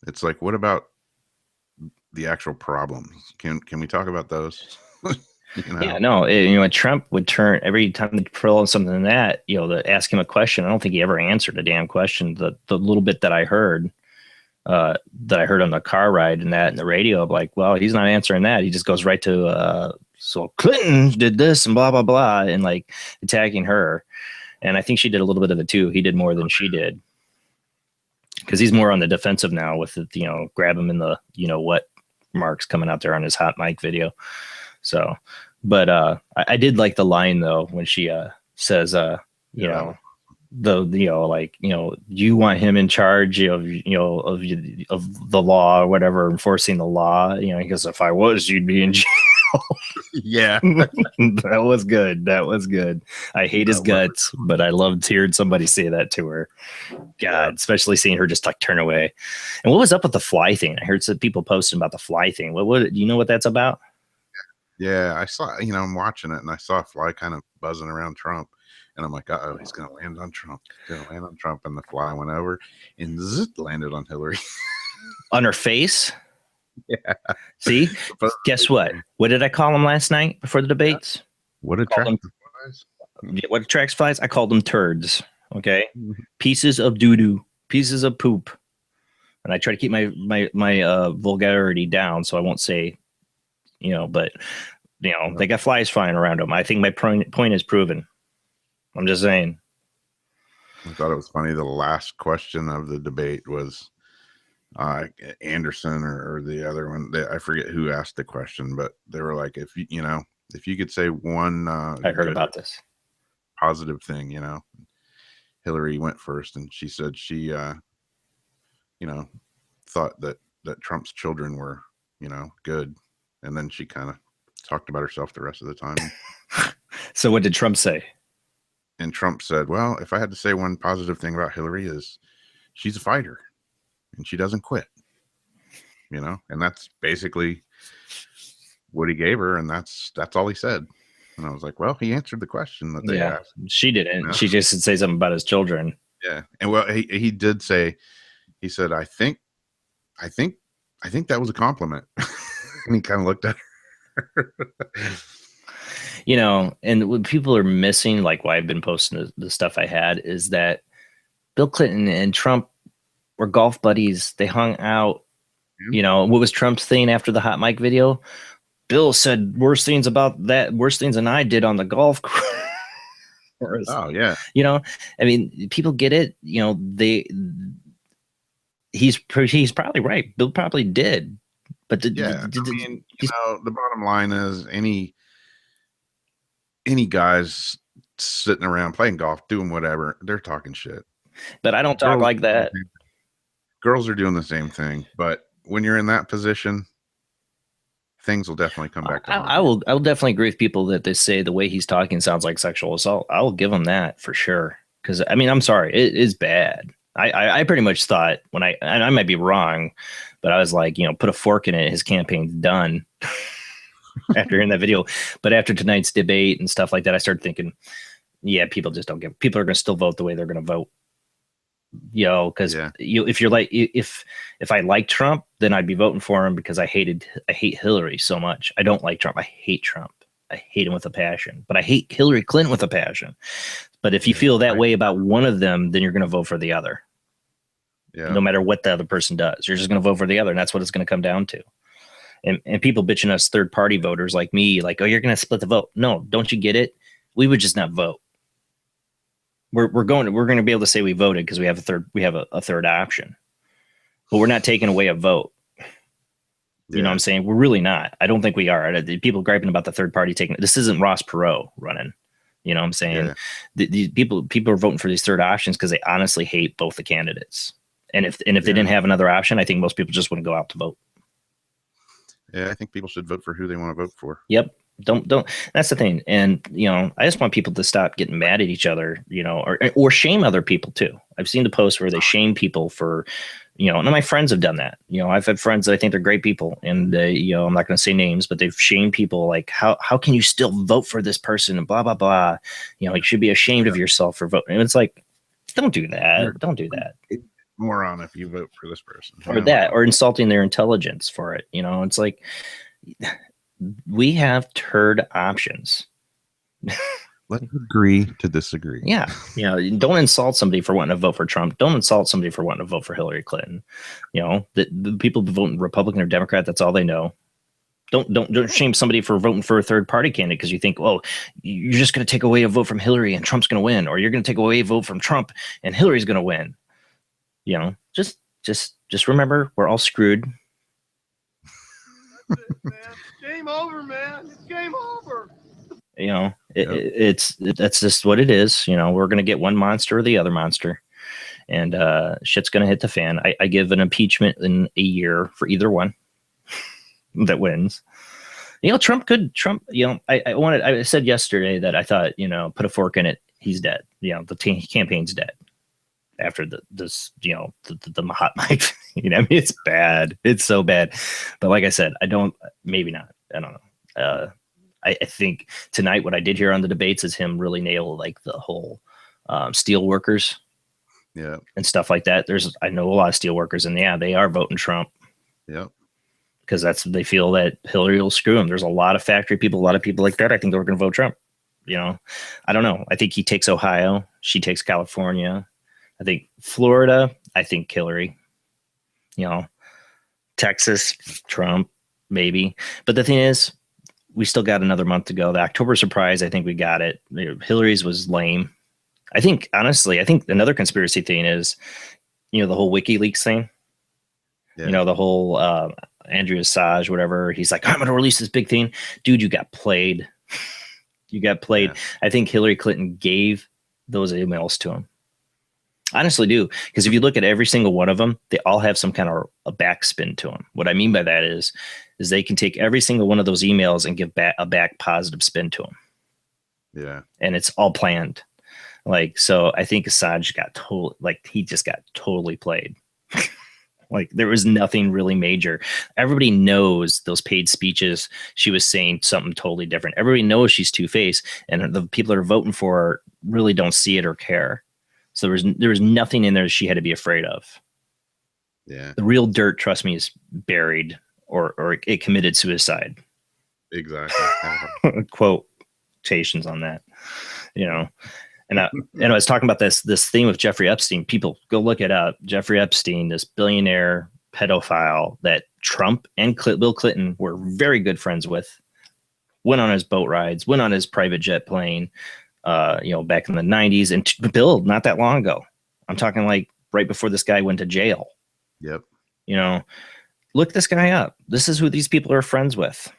Speaker 2: It's like, what about the actual problems? Can we talk about those?
Speaker 1: Yeah, no. Trump would turn every time they throw on something to ask him a question. I don't think he ever answered a damn question. The little bit that I heard. On the car ride and the radio, I'm like, well, he's not answering that. He just goes right to so Clinton did this and blah blah blah and like attacking her. And I think she did a little bit of it too. He did more than she did because he's more on the defensive now with the, grab him in the what marks coming out there on his hot mic video. So, but I did like the line though when she says you want him in charge of the law or whatever, enforcing the law. He goes, if I was, you'd be in jail.
Speaker 2: Yeah.
Speaker 1: That was good. I hate his guts, but I loved hearing somebody say that to her. God, especially seeing her just like turn away. And what was up with the fly thing? I heard some people posting about the fly thing. What do you know what that's about?
Speaker 2: Yeah, I saw, I'm watching it and I saw a fly kind of buzzing around Trump. And I'm like, uh-oh, he's going to land on Trump. And the fly went over and landed on Hillary.
Speaker 1: On her face?
Speaker 2: Yeah.
Speaker 1: See? Guess what? What did I call them last night before the debates?
Speaker 2: What attracts flies?
Speaker 1: What attracts flies? I called them turds. Okay? Pieces of doo-doo. Pieces of poop. And I try to keep my vulgarity down so I won't say, but, they got flies flying around them. I think my point is proven. I'm just saying.
Speaker 2: I thought it was funny. The last question of the debate was Anderson or the other one. I forget who asked the question, but they were like, if you could say one,
Speaker 1: I heard about this
Speaker 2: positive thing, Hillary went first, and she said she, thought that Trump's children were, good, and then she kind of talked about herself the rest of the time.
Speaker 1: So what did Trump say?
Speaker 2: And Trump said, well, if I had to say one positive thing about Hillary is she's a fighter and she doesn't quit, and that's basically what he gave her, and that's all he said. And I was like, well, he answered the question that they asked.
Speaker 1: She didn't.
Speaker 2: Yeah.
Speaker 1: She just said something about his children.
Speaker 2: Yeah, and well, he did say, he said, I think that was a compliment. And he kind of looked at her.
Speaker 1: You know, and what people are missing, like why I've been posting the stuff I had, is that Bill Clinton and Trump were golf buddies. They hung out.
Speaker 2: Yeah.
Speaker 1: You know, what was Trump's thing after the hot mic video? Bill said worse things than I did on the golf course.
Speaker 2: Oh yeah.
Speaker 1: You know, I mean, people get it. You know, he's probably right. Bill probably did, but
Speaker 2: I mean, you know, the bottom line is any guys sitting around playing golf, doing whatever, they're talking shit.
Speaker 1: But I don't talk like that.
Speaker 2: Girls are doing the same thing, but when you're in that position, things will definitely come back to
Speaker 1: I will definitely agree with people that they say the way he's talking sounds like sexual assault. I will give him that for sure. Because I mean, I'm sorry, it is bad. I pretty much thought and I might be wrong, but I was like, you know, put a fork in it. His campaign's done after hearing that video. But after tonight's debate and stuff like that, I started thinking, yeah, people just don't give. People are going to still vote the way they're going to vote. You know, because if you're like, if I like Trump, then I'd be voting for him because I hate Hillary so much. I don't like Trump. I hate Trump. I hate him with a passion, but I hate Hillary Clinton with a passion. But if you feel that way about one of them, then you're going to vote for the other. Yeah. No matter what the other person does, you're just going to vote for the other. And that's what it's going to come down to. And people bitching us third party voters like me, like, oh, you're going to split the vote. No, don't you get it? We would just not vote. We're going to be able to say we voted because we have a third option, but we're not taking away a vote. You know what I'm saying? We're really not. I don't think we are. People griping about the third party taking this isn't Ross Perot running. You know what I'm saying? Yeah. These people are voting for these third options because they honestly hate both the candidates. And if they didn't have another option, I think most people just wouldn't go out to vote.
Speaker 2: Yeah, I think people should vote for who they want to vote for.
Speaker 1: Yep. Don't. That's the thing. And, you know, I just want people to stop getting mad at each other, you know, or shame other people too. I've seen the posts where they shame people for, you know, and my friends have done that. You know, I've had friends that I think they're great people, and you know, I'm not going to say names, but they've shamed people like, how can you still vote for this person and blah, blah, blah. You know, you should be ashamed of yourself for voting. And it's like, don't do that. Don't do that.
Speaker 2: Moron if you vote for this person.
Speaker 1: Or that, or insulting their intelligence for it. You know, it's like, we have turd options.
Speaker 2: Let's agree to disagree.
Speaker 1: Yeah. You know, don't insult somebody for wanting to vote for Trump. Don't insult somebody for wanting to vote for Hillary Clinton. You know, the people voting Republican or Democrat, that's all they know. Don't shame somebody for voting for a third party candidate because you think, oh, you're just going to take away a vote from Hillary and Trump's going to win, or you're going to take away a vote from Trump and Hillary's going to win. You know, just remember, we're all screwed.
Speaker 5: That's it, man. Game over, man. It's game over.
Speaker 1: You know, that's just what it is. You know, we're going to get one monster or the other monster, and shit's going to hit the fan. I give an impeachment in a year for either one that wins. You know, Trump, you know, I said yesterday that I thought, you know, put a fork in it. He's dead. You know, the campaign's dead after the hot mic. You know, I mean, it's bad. It's so bad. But like I said, maybe not. I don't know. I think tonight what I did hear on the debates is him really nail like the whole steel workers, and stuff like that. I know a lot of steel workers, and they are voting Trump, because they feel that Hillary will screw them. There's a lot of factory people, a lot of people like that. I think they're going to vote Trump. You know, I don't know. I think he takes Ohio, she takes California. I think Florida, I think Hillary. You know, Texas, Trump, maybe. But the thing is, we still got another month to go. The October surprise, I think we got it. Hillary's was lame. I think, honestly, another conspiracy thing is, you know, the whole WikiLeaks thing. Yeah. You know, the whole Andrew Assange, whatever. He's like, I'm going to release this big thing. Dude, you got played. You got played. Yeah. I think Hillary Clinton gave those emails to him. Honestly do. Because if you look at every single one of them, they all have some kind of a backspin to them. What I mean by that is they can take every single one of those emails and give back a back positive spin to them. Yeah. And it's all planned. Like, so I think Assange he just got totally played. Like there was nothing really major. Everybody knows those paid speeches. She was saying something totally different. Everybody knows she's two-faced, and the people that are voting for her really don't see it or care. So there was nothing in there that she had to be afraid of.
Speaker 2: Yeah.
Speaker 1: The real dirt, trust me, is buried or it committed suicide.
Speaker 2: Exactly.
Speaker 1: Quotations on that, you know. And I was talking about this thing with Jeffrey Epstein. People go look it up. Jeffrey Epstein, this billionaire pedophile that Trump and Bill Clinton were very good friends with, went on his boat rides, went on his private jet plane, back in the 90s. And Bill, not that long ago. I'm talking like right before this guy went to jail.
Speaker 2: Yep.
Speaker 1: You know, look this guy up. This is who these people are friends with.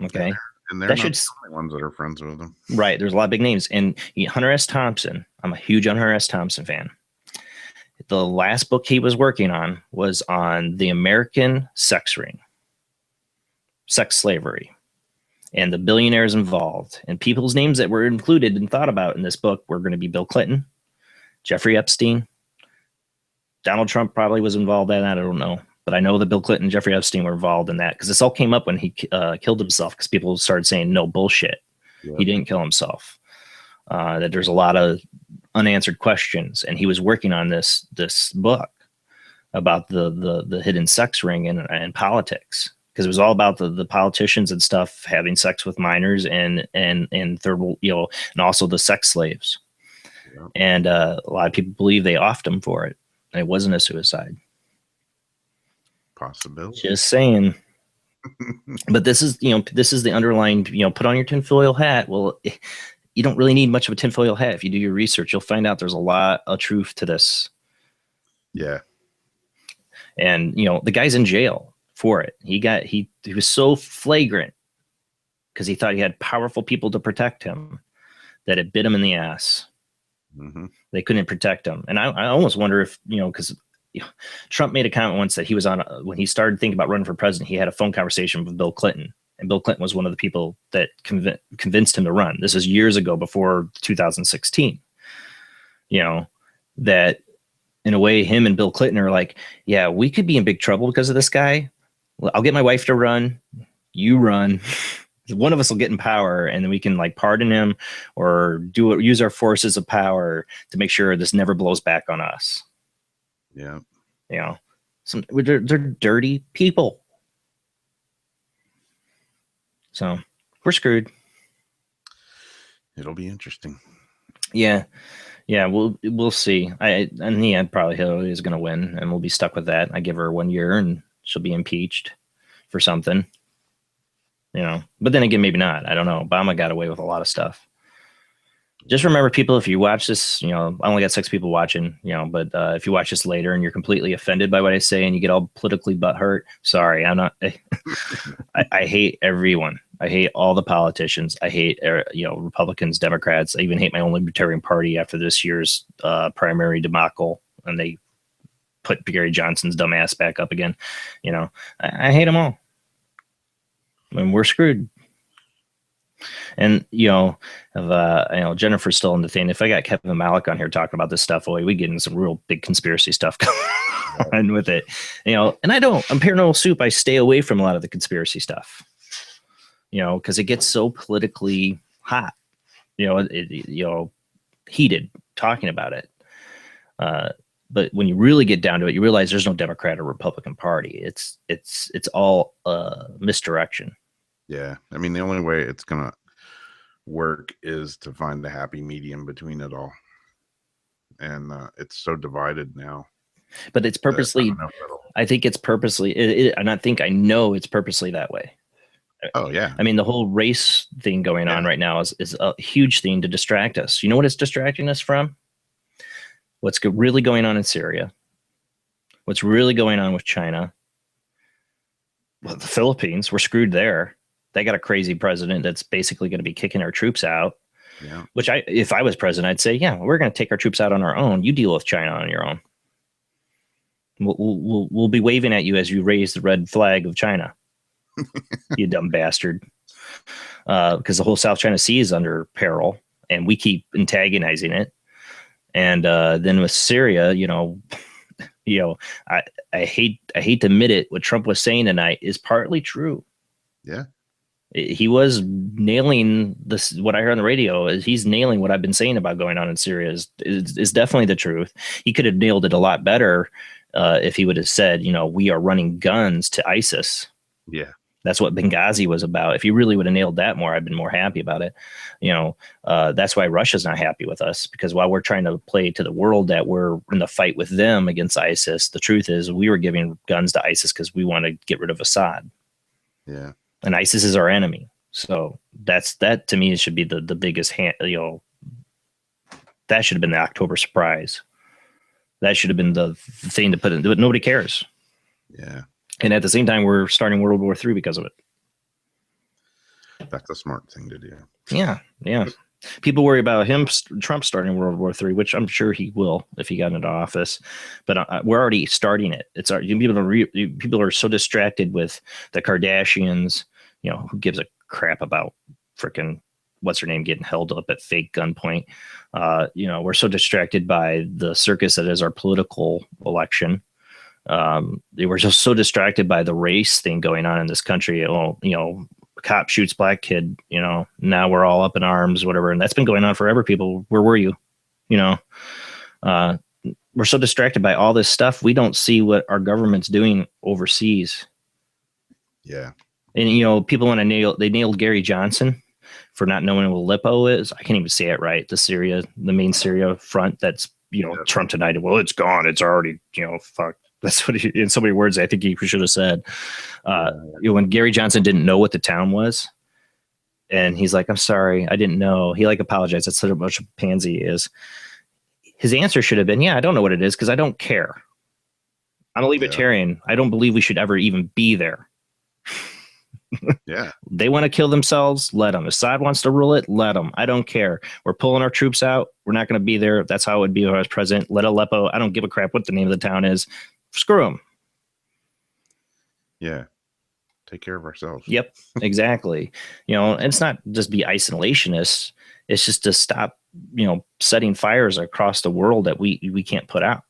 Speaker 1: Okay.
Speaker 2: And they're not the only ones that are friends with them.
Speaker 1: Right. There's a lot of big names. And Hunter S. Thompson, I'm a huge Hunter S. Thompson fan. The last book he was working on was on the American sex ring, sex slavery, and the billionaires involved. And people's names that were included and thought about in this book were going to be Bill Clinton, Jeffrey Epstein. Donald Trump probably was involved in that. I don't know. But I know that Bill Clinton and Jeffrey Epstein were involved in that because this all came up when he killed himself because people started saying, no, bullshit. Yeah. He didn't kill himself. That there's a lot of unanswered questions. And he was working on this book about the hidden sex ring and politics because it was all about the politicians and stuff having sex with minors and third, and also the sex slaves. Yeah. And a lot of people believe they offed him for it. And it wasn't a suicide.
Speaker 2: Possibility.
Speaker 1: Just saying. But this is the underlying, put on your tinfoil hat. Well, you don't really need much of a tinfoil hat. If you do your research, you'll find out there's a lot of truth to this.
Speaker 2: Yeah.
Speaker 1: And, the guy's in jail for it. He was so flagrant because he thought he had powerful people to protect him that it bit him in the ass. Mm-hmm. They couldn't protect him. And I almost wonder if, because Trump made a comment once that he was on when he started thinking about running for president, he had a phone conversation with Bill Clinton, and Bill Clinton was one of the people that convinced him to run. This is years ago before 2016, that in a way him and Bill Clinton are like, yeah, we could be in big trouble because of this guy. I'll get my wife to run. You run. One of us will get in power and then we can like pardon him or use our forces of power to make sure this never blows back on us.
Speaker 2: Yeah.
Speaker 1: They're dirty people. So we're screwed.
Speaker 2: It'll be interesting.
Speaker 1: Yeah. We'll see. And yeah, probably Hillary is going to win and we'll be stuck with that. I give her 1 year and she'll be impeached for something, but then again, maybe not. I don't know. Obama got away with a lot of stuff. Just remember, people, if you watch this, I only got 6 people watching, but if you watch this later and you're completely offended by what I say and you get all politically butthurt, sorry, I'm not. I hate everyone. I hate all the politicians. I hate, Republicans, Democrats. I even hate my own Libertarian Party after this year's primary debacle. And they put Gary Johnson's dumb ass back up again. I hate them all. I mean, we're screwed. And, Jennifer's still in the thing. If I got Kevin Malik on here talking about this stuff, we get into some real big conspiracy stuff going on with it, and I'm Paranormal Soup. I stay away from a lot of the conspiracy stuff, because it gets so politically hot, heated talking about it. But when you really get down to it, you realize there's no Democrat or Republican Party. It's all misdirection.
Speaker 2: Yeah. I mean, the only way it's going to work is to find the happy medium between it all. And it's so divided now.
Speaker 1: But it's purposely, I think it's purposely, I know it's purposely that way.
Speaker 2: Oh, yeah.
Speaker 1: I mean, the whole race thing going on right now is a huge thing to distract us. You know what it's distracting us from? What's really going on in Syria? What's really going on with China? Well, the Philippines, we're screwed there. They got a crazy president that's basically going to be kicking our troops out.
Speaker 2: Yeah.
Speaker 1: Which if I was president, I'd say, yeah, we're going to take our troops out on our own. You deal with China on your own. We'll be waving at you as you raise the red flag of China. You dumb bastard. Because the whole South China Sea is under peril, and we keep antagonizing it. And then with Syria, you know, I hate to admit it. What Trump was saying tonight is partly true.
Speaker 2: Yeah.
Speaker 1: He was nailing this. What I heard on the radio is he's nailing what I've been saying about going on in Syria is definitely the truth. He could have nailed it a lot better if he would have said, you know, we are running guns to ISIS.
Speaker 2: Yeah.
Speaker 1: That's what Benghazi was about. If he really would have nailed that more, I'd been more happy about it. You know, that's why Russia's not happy with us, because while we're trying to play to the world that we're in the fight with them against ISIS, the truth is we were giving guns to ISIS because we want to get rid of Assad.
Speaker 2: Yeah.
Speaker 1: And ISIS is our enemy. So that to me should be the biggest that should have been the October surprise. That should have been the thing to put into it. Nobody cares.
Speaker 2: Yeah.
Speaker 1: And at the same time, we're starting World War III because of it.
Speaker 2: That's a smart thing to do.
Speaker 1: Yeah. Yeah. People worry about Trump starting World War III, which I'm sure he will if he got into office. But we're already starting it. People are so distracted with the Kardashians. You know, who gives a crap about freaking what's her name getting held up at fake gunpoint? You know, we're so distracted by the circus that is our political election. They were just so distracted by the race thing going on in this country. Oh, you know, cop shoots black kid, you know, now we're all up in arms, whatever. And that's been going on forever. People, where were you? You know, we're so distracted by all this stuff. We don't see what our government's doing overseas.
Speaker 2: Yeah.
Speaker 1: And, you know, people want to they nailed Gary Johnson for not knowing what Aleppo is. I can't even say it right. The main Syria front that's, you know, Trump tonight. Well, it's gone. It's already, you know, fucked. That's what in so many words I think he should have said. You know, when Gary Johnson didn't know what the town was, and he's like, "I'm sorry, I didn't know." He like apologized. That's how much of a pansy he is. His answer should have been, "Yeah, I don't know what it is because I don't care. I'm a libertarian. I don't believe we should ever even be there."
Speaker 2: Yeah.
Speaker 1: They want to kill themselves. Let them. Assad wants to rule it. Let them. I don't care. We're pulling our troops out. We're not going to be there. That's how it would be if I was president. Let Aleppo. I don't give a crap what the name of the town is. Screw them.
Speaker 2: Yeah. Take care of ourselves.
Speaker 1: Yep, exactly. You know, and it's not just be isolationists. It's just to stop, you know, setting fires across the world that we can't put out.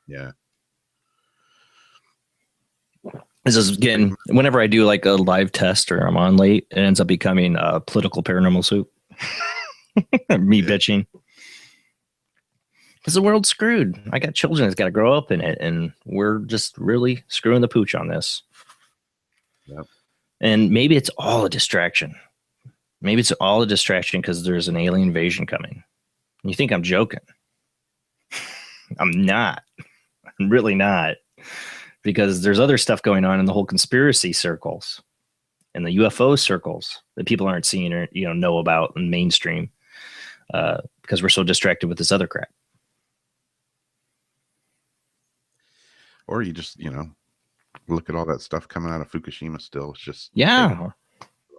Speaker 2: Yeah.
Speaker 1: This is again, whenever I do like a live test or I'm on late, it ends up becoming a political paranormal soup. Me bitching. Because the world's screwed. I got children that's got to grow up in it, and we're just really screwing the pooch on this.
Speaker 2: Yep.
Speaker 1: And maybe it's all a distraction. Maybe it's all a distraction because there's an alien invasion coming. And you think I'm joking. I'm not. I'm really not. Because there's other stuff going on in the whole conspiracy circles and the UFO circles that people aren't seeing or, you know about in mainstream because we're so distracted with this other crap.
Speaker 2: Or you just, you know, look at all that stuff coming out of Fukushima still. It's just
Speaker 1: the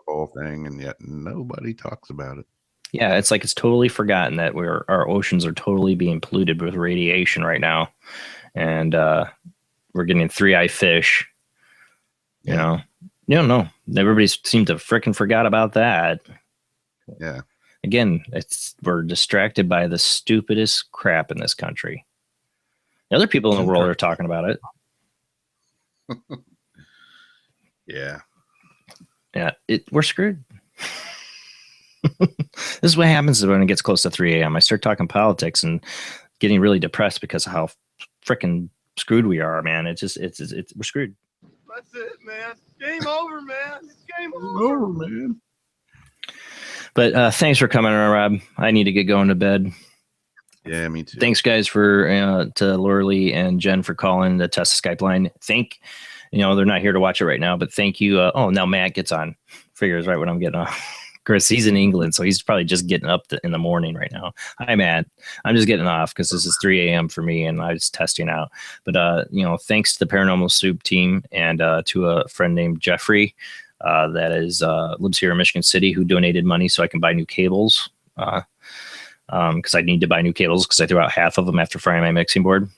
Speaker 2: whole thing, and yet nobody talks about it.
Speaker 1: Yeah, it's like it's totally forgotten that our oceans are totally being polluted with radiation right now. And we're getting 3-eye fish. You know, everybody seemed to freaking forgot about that.
Speaker 2: Yeah.
Speaker 1: Again, we're distracted by the stupidest crap in this country. The other people in the world are talking about it.
Speaker 2: Yeah.
Speaker 1: Yeah, we're screwed. This is what happens when it gets close to 3 a.m. I start talking politics and getting really depressed because of how freaking screwed we are, man. It's we're screwed.
Speaker 5: That's it, man. Game over, man. It's game over,
Speaker 2: man.
Speaker 1: But thanks for coming on, Rob. I need to get going to bed.
Speaker 2: Yeah, me too.
Speaker 1: Thanks, guys, to Laura Lee and Jen for calling the test Skype line. They're not here to watch it right now, but thank you. Now Matt gets on. Figures right when I'm getting off. Chris, he's in England, so he's probably just getting up in the morning right now. Hi, Matt. I'm just getting off because this is 3 a.m. for me, and I was testing out. But thanks to the Paranormal Soup team and to a friend named Jeffrey that lives here in Michigan City who donated money so I can buy new cables. Because I need to buy new cables because I threw out half of them after frying my mixing board.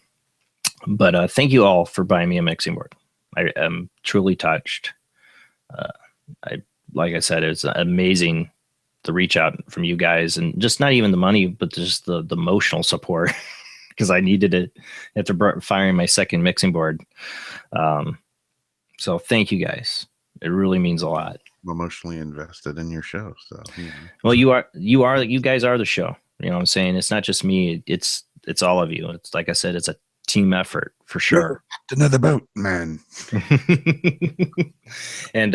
Speaker 1: But thank you all for buying me a mixing board. I am truly touched. Like I said, it's amazing the reach out from you guys, and just not even the money, but just the emotional support. because I needed it after firing my second mixing board. So thank you guys. It really means a lot.
Speaker 2: I'm emotionally invested in your show. So,
Speaker 1: well, you guys are the show. You know what I'm saying? It's not just me. It's all of you. It's like I said, it's a team effort for sure.
Speaker 2: Another boat, man.
Speaker 1: And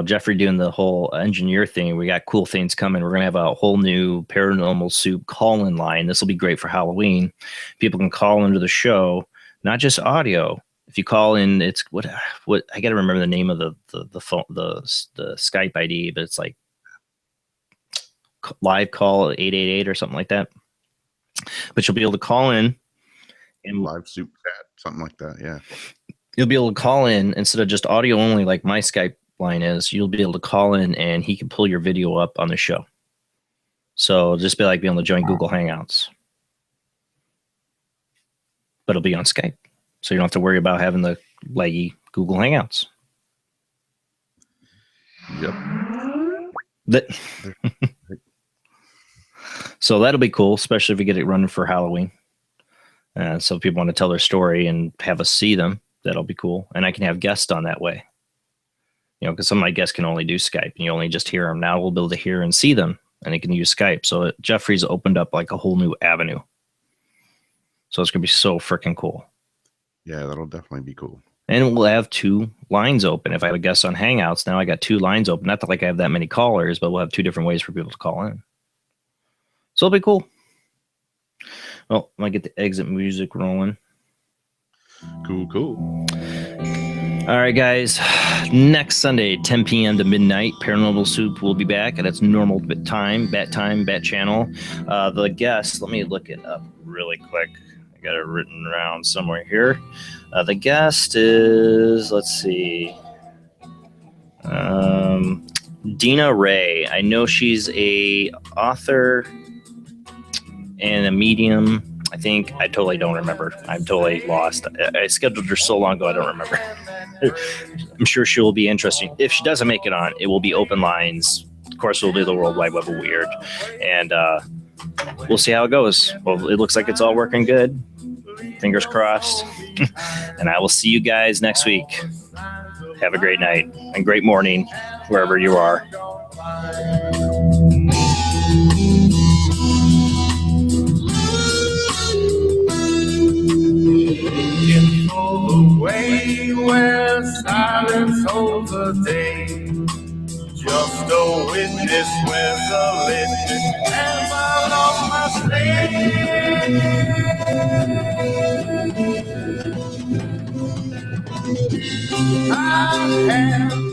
Speaker 1: Jeffrey doing the whole engineer thing. We got cool things coming. We're gonna have a whole new Paranormal Soup call-in line. This will be great for Halloween. People can call into the show, not just audio. If you call in, it's what I got to remember the name of the phone, the Skype ID, but it's like live call 888 or something like that. But you'll be able to call in and
Speaker 2: live soup chat, something like that. Yeah,
Speaker 1: you'll be able to call in instead of just audio only, like my Skype line is. You'll be able to call in, and he can pull your video up on the show. So just be like being able to join Google Hangouts, but it'll be on Skype. So you don't have to worry about having the laggy Google Hangouts.
Speaker 2: Yep.
Speaker 1: So that'll be cool, especially if we get it running for Halloween. So if people want to tell their story and have us see them, that'll be cool. And I can have guests on that way. Because some of my guests can only do Skype, and you only just hear them. Now we'll be able to hear and see them, and they can use Skype. So Jeffrey's opened up like a whole new avenue. So it's going to be so freaking cool.
Speaker 2: Yeah, that'll definitely be cool.
Speaker 1: And we'll have 2 lines open. If I have a guest on Hangouts, now I got 2 lines open. Not that like I have that many callers, but we'll have 2 different ways for people to call in. So it'll be cool. Well, I might get the exit music rolling.
Speaker 2: Cool.
Speaker 1: All right, guys. Next Sunday, 10 p.m. to midnight, Paranormal Soup will be back at its normal time, bat channel. The guest, let me look it up really quick. I got it written around somewhere here. The guest is, let's see, Dina Ray. I know she's a author and a medium. I think I totally don't remember. I'm totally lost. I scheduled her so long ago, I don't remember. I'm sure she will be interesting. If she doesn't make it on, it will be open lines. Of course, we'll do the World Wide Web of Weird, and we'll see how it goes. Well, it looks like it's all working good. Fingers crossed. And I will see you guys next week. Have a great night and great morning, wherever you are.
Speaker 5: Away where silence holds a day, just a witness with a litmus and out of my sleep. I have